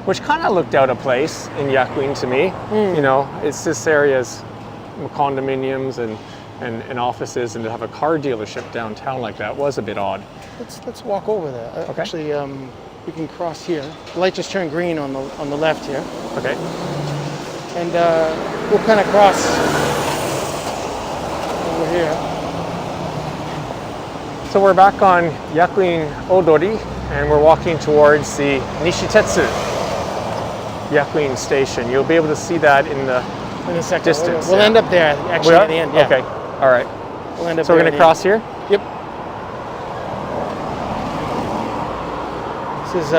which kind of looked out of place in Yakuin to me. You know, it's this area's condominiums and offices, and to have a car dealership downtown like that was a bit odd. Let's walk over there. Okay. Actually, we can cross here. The light just turned green on the left here, Okay. and we'll kind of cross over here. So we're back on Yakuin Odori, and we're walking towards the Nishitetsu Yakuin station. You'll be able to see that in the In a second, distance. we'll end up there. Actually, at the end. Yeah. Okay. All right. We'll end up So we're there going at to the cross here. end. Yep. This is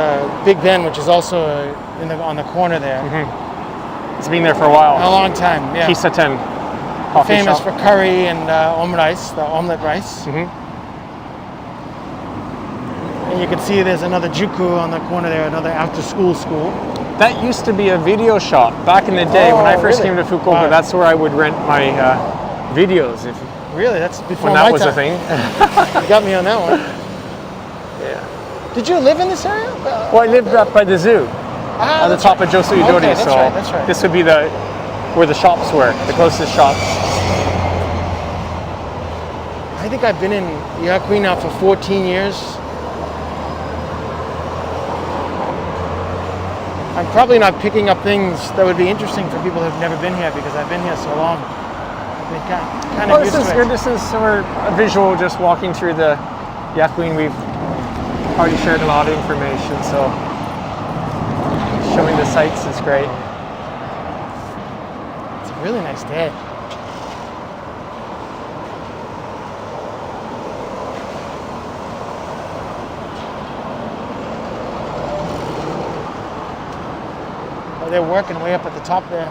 Big Ben, which is also on the corner there. It's been there for a while. A long time. Yeah. Kisaten coffee Famous shop. for curry and omurice, the omelet rice. And you can see there's another juku on the corner there, another after-school school. That used to be a video shop back in the day when I first really? came to Fukuoka. Wow. That's where I would rent my videos Really, that's before when my that was time. a thing. You got me on that one. Yeah. Did you live in this area? Well, I lived up by the zoo at the top of Josu Idori, Okay, that's so right, that's right. this would be where the shops were, the closest shops. I think I've been in Yakuin now for 14 years. I'm probably not picking up things that would be interesting for people who've never been here because I've been here so long. I've been kind of used to it. This is sort of a visual just walking through the Yakuin. We've already shared a lot of information, so showing the sights is great. It's a really nice day. Oh, they're working way up at the top there.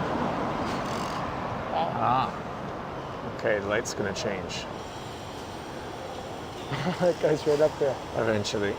Ah. Okay, the light's gonna change That guy's right up there. eventually.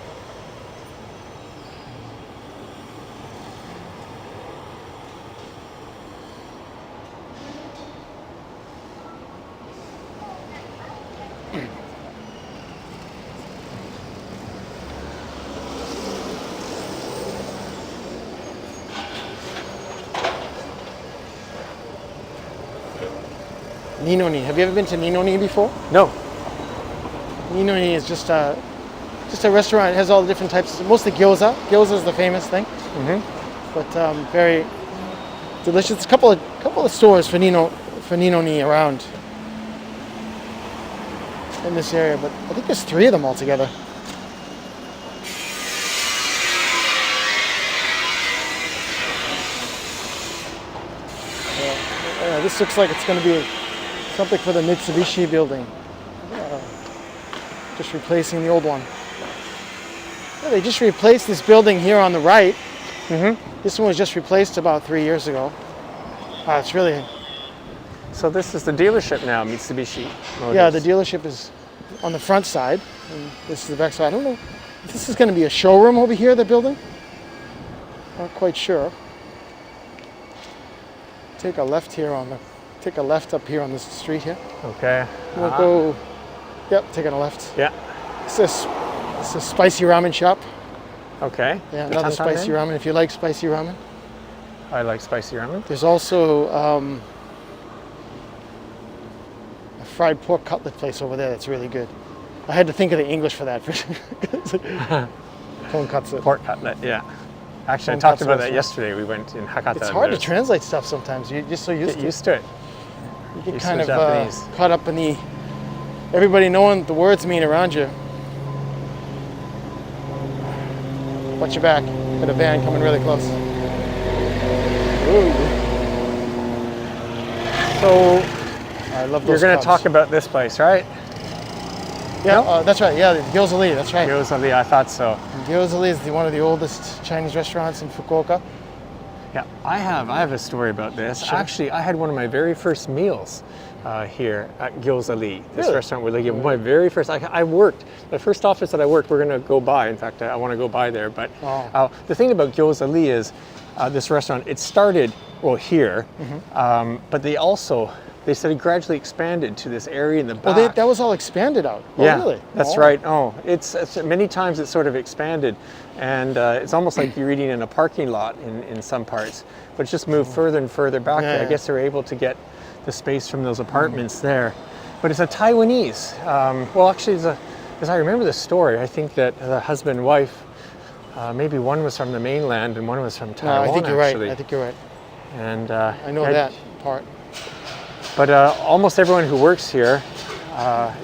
Ninoni. Have you ever been to Ninoni before? No. Ninoni is just a restaurant. It has all the different types. Mostly gyoza. Gyoza is the famous thing. But very delicious. A couple of stores for Ninoni around in this area, but I think there's 3 of them altogether. This looks like it's going to be something for the Mitsubishi building. Just replacing the old one. Yeah, they just replaced this building here on the right. This one was just replaced about 3 years ago. It's really... So this is the dealership now, Mitsubishi Motors. Yeah, the dealership is on the front side, and this is the back side. I don't know if this is going to be a showroom over here, the building. Not quite sure. Take a left up here on this street here. Okay. We'll go. Yep, taking a left. Yeah. It's a spicy ramen shop. Okay. Yeah, The another Tantan spicy Inn? ramen if you like spicy ramen. I like spicy ramen. There's also a fried pork cutlet place over there that's really good. I had to think of the English for that. Tonkatsu. Pork cutlet, yeah. Actually, I Tonkatsu talked about that restaurant. yesterday. We went in Hakata. It's hard to There's- translate stuff sometimes. You're just so used Get to used to it. it. You get used kind to of Japanese. caught up in everybody knowing what the words mean around you. Watch your back. Got a van coming really close. Ooh. So, I love those You're going to cups. talk about this place, right? Yeah, No? that's right. Yeah, Gyoza Lee. That's right. Gyoza-ri, I thought so. Gyoza Lee is one of the oldest Chinese restaurants in Fukuoka. Yeah, I have a story about this. Sure. Actually, I had one of my very first meals here at Gyoza-ri, this Really? restaurant where they give my very first. I worked the first office that I worked. We're going to go by. In fact, I want to go by there. But the thing about Gyoza-ri is this restaurant. It started here, but they said it gradually expanded to this area in the back. Well, that was all expanded out. Oh, Yeah, really? that's right. Oh, it's many times it's sort of expanded, and it's almost like you're eating in a parking lot in some parts. But it's just moved further and further back. Yeah. I guess they're able to get the space from those apartments there. But it's a Taiwanese. Well, actually, as I remember the story, I think that the husband and wife, maybe one was from the mainland and one was from Taiwan. I think you're actually. right. I think you're right. And I know that part. But almost everyone who works here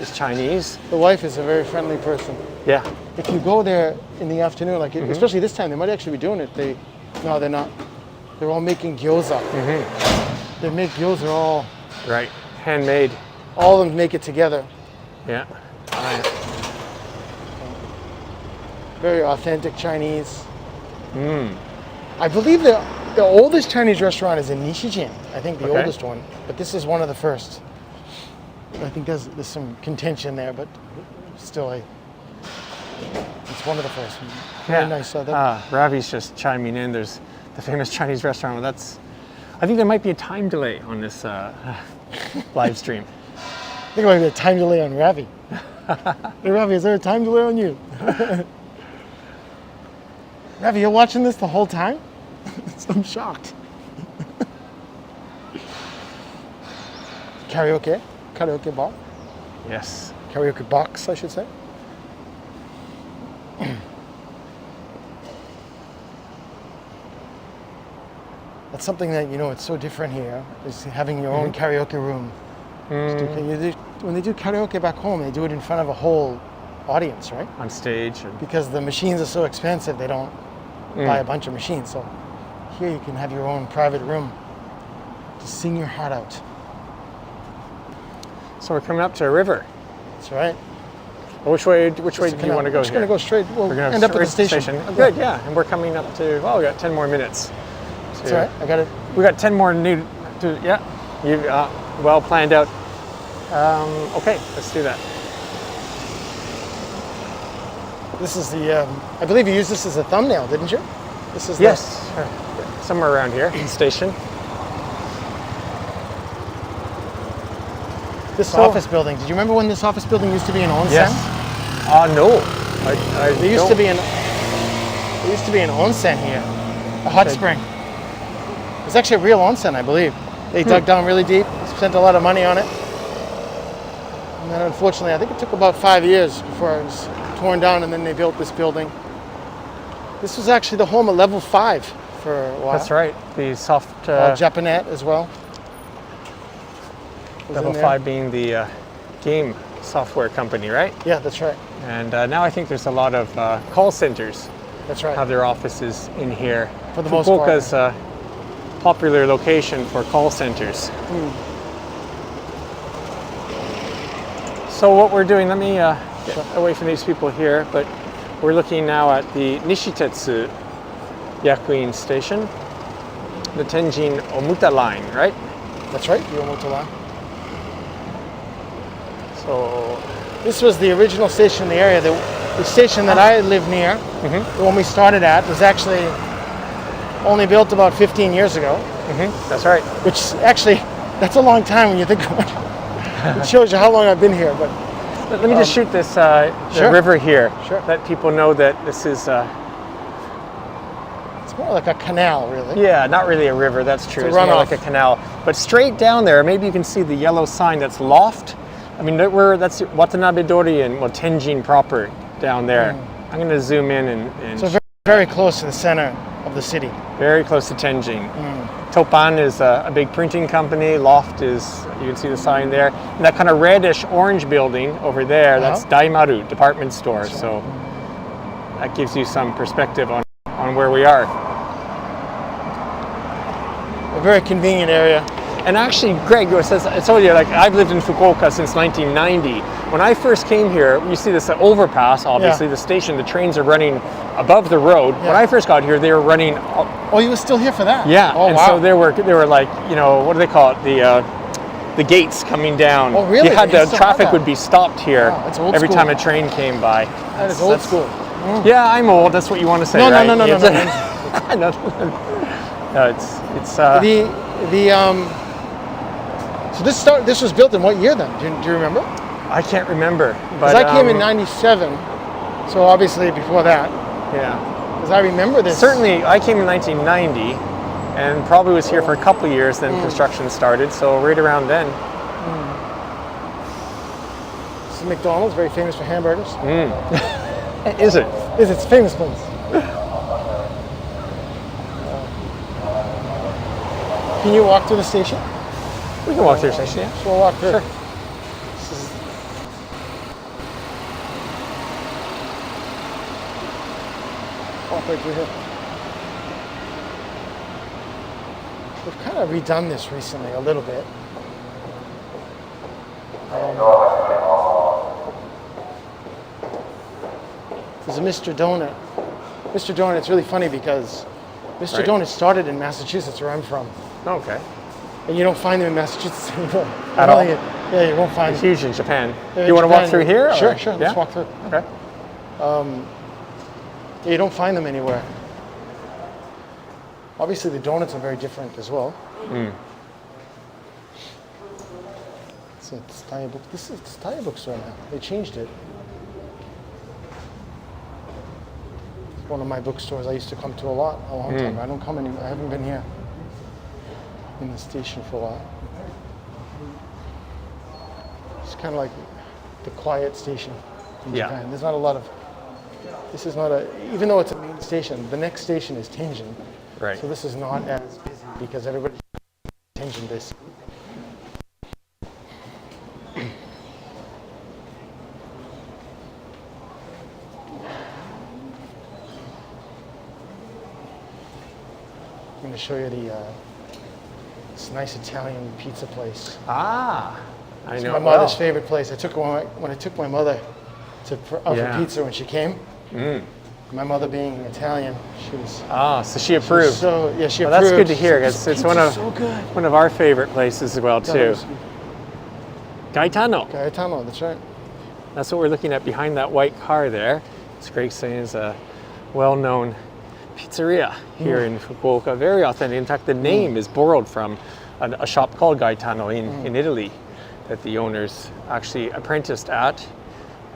is Chinese. The wife is a very friendly person. Yeah. If you go there in the afternoon, like especially this time, they might actually be doing it. No, they're not. They're all making gyoza. They make gyoza Right. Handmade. all of them make it together. Yeah. Very authentic Chinese. I believe the oldest Chinese restaurant is in Nishijin. I think the Okay. oldest one, but this is one of the first. I think there's some contention there, but still, it's one of the first. Very nice. Ravi's just chiming in. There's the famous Chinese restaurant. Well, I think there might be a time delay on this live stream. I think there might be a time delay on Ravi. Hey, Ravi, is there a time delay on you? Ravi, you're watching this the whole time? I'm shocked. Karaoke bar, Yes. karaoke box, I should say. That's something that, it's so different here, is having your own karaoke room. When they do karaoke back home, they do it in front of a whole audience, right? On stage. Because the machines are so expensive, they don't buy a bunch of machines. So here you can have your own private room to sing your heart out. So we're coming up to a river. That's right. Which way do you want to go We're here? just going to go straight. We'll We're gonna end up at the straight to station. Oh, good, yeah. And we're coming up to, well, we got 10 more minutes. That's all right. I got it. We got 10 more yeah. You well planned out. Okay, let's do that. This is the, I believe you used this as a thumbnail, didn't you? This is Yes, somewhere around here, station. This office building. Did you remember when this office building used to be an onsen? Yes. No. There used to be an onsen here, a hot spring. It was actually a real onsen, I believe. They dug down really deep, spent a lot of money on it. And then unfortunately, I think it took about 5 years before it was torn down, and then they built this building. This was actually the home of Level 5 for a while. That's right. The soft... Japanet as well. Level 5 being the game software company, right? Yeah, that's right. And now I think there's a lot of call centers. That's right. Have their offices in here. For the most part. Fukuoka's a popular location for call centers. So what we're doing, let me get away from these people here, but we're looking now at the Nishitetsu Yakuin station, the Tenjin Omuta line, right? That's right, the Omuta line. So this was the original station in the area. The station that I live near, the one we started at, was actually only built about 15 years ago. That's right. Which actually, that's a long time when you think about it. It shows you how long I've been here. But let me just shoot this the river here. Sure. Let people know that this is... it's more like a canal, really. Yeah, not really a river, that's true. It's more like a canal. But straight down there, maybe you can see the yellow sign that's Loft. I mean, that's Watanabe Dori and Tenjin proper down there. I'm going to zoom in and so very, very close to the center of the city. Very close to Tenjin. Topan is a big printing company. Loft is, you can see the sign there. And that kind of reddish orange building over there, that's Daimaru department store. So that gives you some perspective on where we are. A very convenient area. And actually, Greg, I told you, like, I've lived in Fukuoka since 1990. When I first came here, you see this overpass, obviously, the station, the trains are running above the road. When I first got here, they were running... Oh, you were still here for that? Yeah, oh, and wow. so they were like, you know, what do they call it? The gates coming down. Oh, really? You had the traffic would be stopped here every time a train came by. That is old school. Yeah, I'm old. That's what you want to say, no, right? No, it's So this was built in what year then? Do you remember? I can't remember. Because I came in '97, so obviously before that. Yeah. Because I remember this. Certainly, I came in 1990, and probably was here for a couple of years. Then construction started, so right around then. This is McDonald's, very famous for hamburgers. Is it? It's a famous place. Can you walk to the station? We can walk through the station, yeah. So we'll walk through. Sure. Walk right through here. We've kind of redone this recently a little bit. There's a Mr. Donut. Mr. Donut, it's really funny because Mr. Donut started in Massachusetts, where I'm from. Okay. And you don't find them in Massachusetts anymore. At all? Yeah, you won't find It's them. huge in Japan. Yeah, You want to walk through here? Sure, or? sure. Let's walk through. Okay. Yeah, you don't find them anywhere. Obviously, the donuts are very different as well. It's a Tsutaya book. This is a Tsutaya bookstore now. They changed it. It's one of my bookstores I used to come to a lot a long time ago. I don't come anymore. I haven't been here in the station for a while. It's kind of like the quiet station in Japan. There's not a lot of... This is not a... Even though it's a main station, the next station is Tenjin. Right. So this is not as busy because everybody's Tenjin this. I'm going to show you the It's a nice Italian pizza place. Ah, I It's know. my mother's favorite place. I took when I took my mother out for pizza when she came. My mother being Italian, she was. Ah, so she approved. She approved. Well, that's good to hear. It's It's so good. one of our favorite places as well too. Gaetano. Gaetano, that's right. That's what we're looking at behind that white car there. It's Greg saying is a well-known pizzeria here in Fukuoka. Very authentic. In fact, the name is borrowed from a shop called Gaetano in Italy that the owners actually apprenticed at.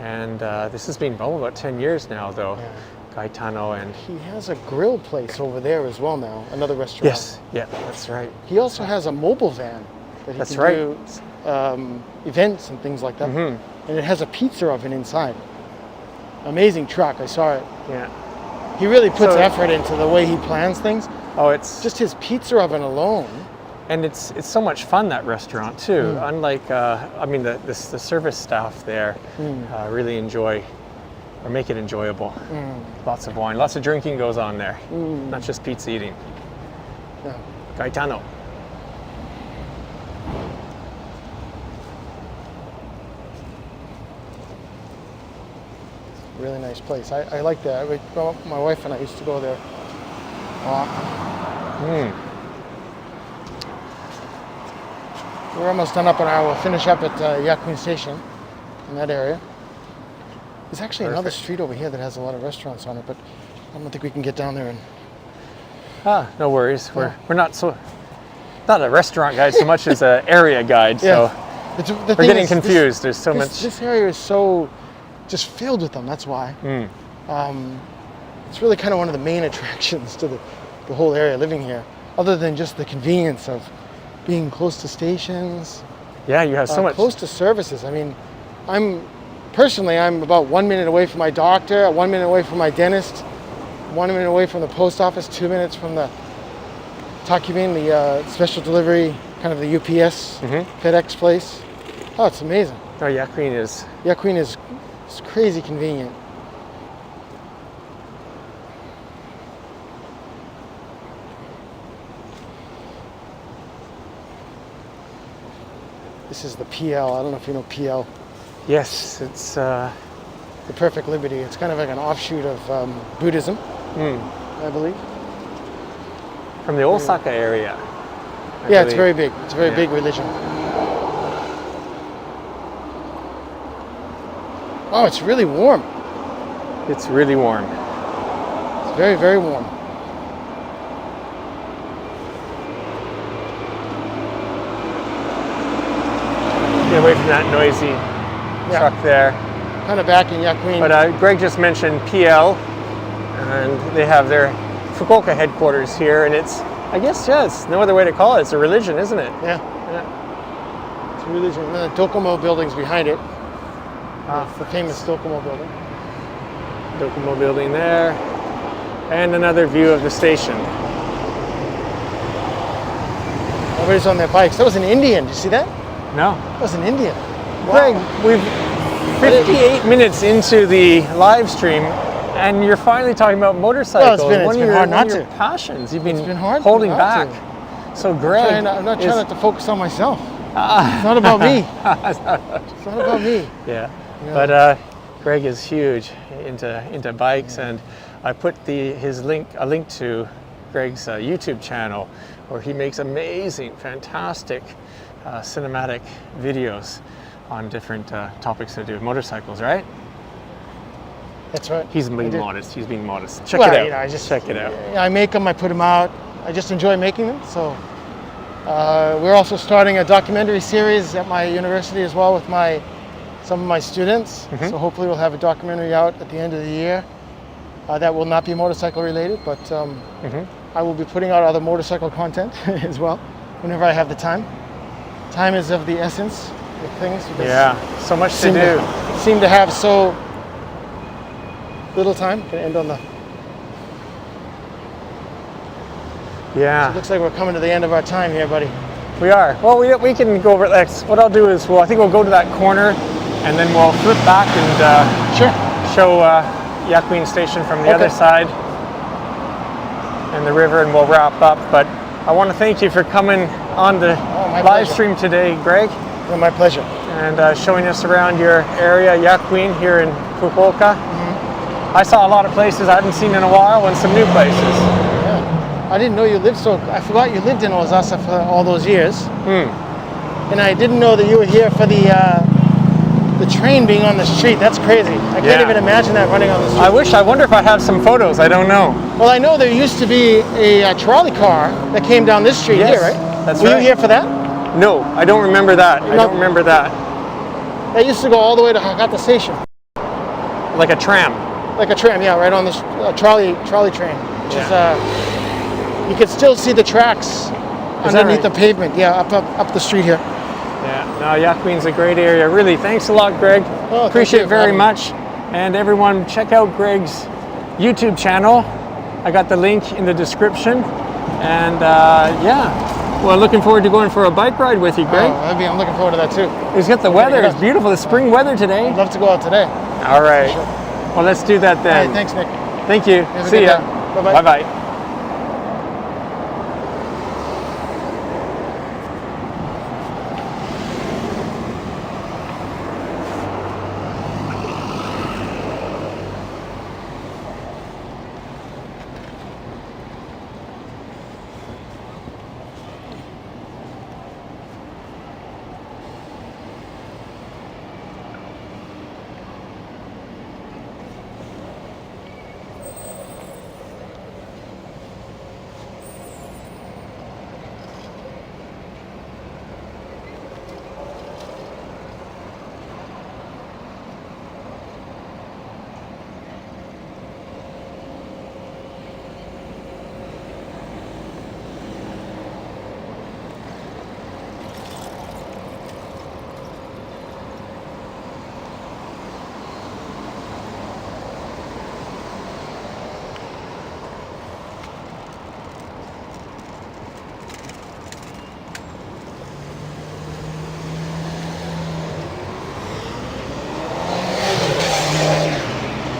And this has been about 10 years now, though. Yeah. Gaetano, and He has a grill place over there as well now, another restaurant. yes, yeah, that's right. He also has a mobile van that he That's can right. do events and things like that. And it has a pizza oven inside. Amazing truck, I saw it. Yeah. He really puts So- effort into the way he plans things. Oh, it's Just his pizza oven alone. and it's so much fun, that restaurant too. Unlike the service staff there really enjoy or make it enjoyable. Lots of wine, lots of drinking goes on there. Not just pizza eating. Yeah. Gaetano. Really nice place. I like that. My wife and I used to go there a lot. We're almost done up an hour. We'll finish up at Yakuin Station in that area. There's actually another street over here that has a lot of restaurants on it, but I don't think we can get down there. And No worries. We're not a restaurant guide so much as an area guide. So The we're thing getting is, confused. There's so much. This area is so just filled with them. That's why. It's really kind of one of the main attractions to the whole area living here, other than just the convenience of being close to stations, Yeah, you have so much. close to services. I mean, I'm about 1 minute away from my doctor, 1 minute away from my dentist, 1 minute away from the post office, 2 minutes from the Takubin, the special delivery, kind of the UPS, FedEx place. Oh, it's amazing. Oh, Yakuin is. Yakuin is crazy convenient. This is the PL. I don't know if you know PL. Yes, it's. The Perfect Liberty. It's kind of like an offshoot of Buddhism, I believe. From the Osaka area. I Yeah, it's believe. very big. It's a very big religion. Oh, it's really warm. It's really warm. It's very, very warm. Get away from that noisy truck there. Kind of back in Yakuin. But Greg just mentioned PL, and they have their Fukuoka headquarters here, and it's, I guess, it's no other way to call it. It's a religion, isn't it? Yeah. It's a religion. And the Docomo building's behind it. The famous Docomo building. Docomo building there, and another view of the station. Everybody's on their bikes. That was an Indian. Did you see that? No. That was an Indian. Greg, we've 58 minutes into the live stream, and you're finally talking about momotorcycles. Well, it's been hard not one of your to. passions. You've been, been hard holding not back. to. So Greg, I'm not trying not to focus on myself. It's not about me. It's not about me. Yeah. But Greg is huge into bikes, and I put a link to Greg's YouTube channel, where he makes amazing, fantastic cinematic videos on different topics to do with motorcycles, right? That's right. He's being I do. modest. He's being modest. Check Well, it out. you know, I just check it out. I make them. I put them out. I just enjoy making them. So we're also starting a documentary series at my university as well with some of my students. So hopefully we'll have a documentary out at the end of the year that will not be motorcycle related, but I will be putting out other motorcycle content as well whenever I have the time. Time is of the essence with things. because Yeah, so much to do. Seem to have so little time. Gonna end on the. Yeah, Looks like we're coming to the end of our time here, buddy. we are. Well, we can go over next. What I'll do is, I think we'll go to that corner, and then we'll flip back and Sure. show Yakuin Station from the other Okay. side and the river, and we'll wrap up. But I want to thank you for coming on the my live pleasure. stream today, Greg, Yeah, my pleasure. and showing us around your area, Yakuin, here in Fukuoka. I saw a lot of places I hadn't seen in a while and some new places. Yeah. I didn't know you lived I forgot you lived in Osaka for all those years. And I didn't know that you were here for the train being on the street. That's crazy. I can't even imagine that running on the street. I wonder if I have some photos. I don't know. Well, I know there used to be a trolley car that came down this street here, right? That's Were right. you here for that? No, I don't remember that. I don't remember that. That used to go all the way to Hakata Station. Like a tram. Like a tram, yeah, right on the trolley train. Which is, you can still see the tracks underneath the pavement. Yeah, up the street here. Yeah, no, Yakuin's a great area. Really, thanks a lot, Greg. Oh, appreciate it very much. And everyone, check out Greg's YouTube channel. I got the link in the description. And well, looking forward to going for a bike ride with you, Greg. I'm looking forward to that too. It's got the weather. It's beautiful. The spring weather today. I'd love to go out today. All right. Well, let's do that then. All right, thanks, Nick. Thank you. Have a See good ya. day. Bye-bye. Bye-bye.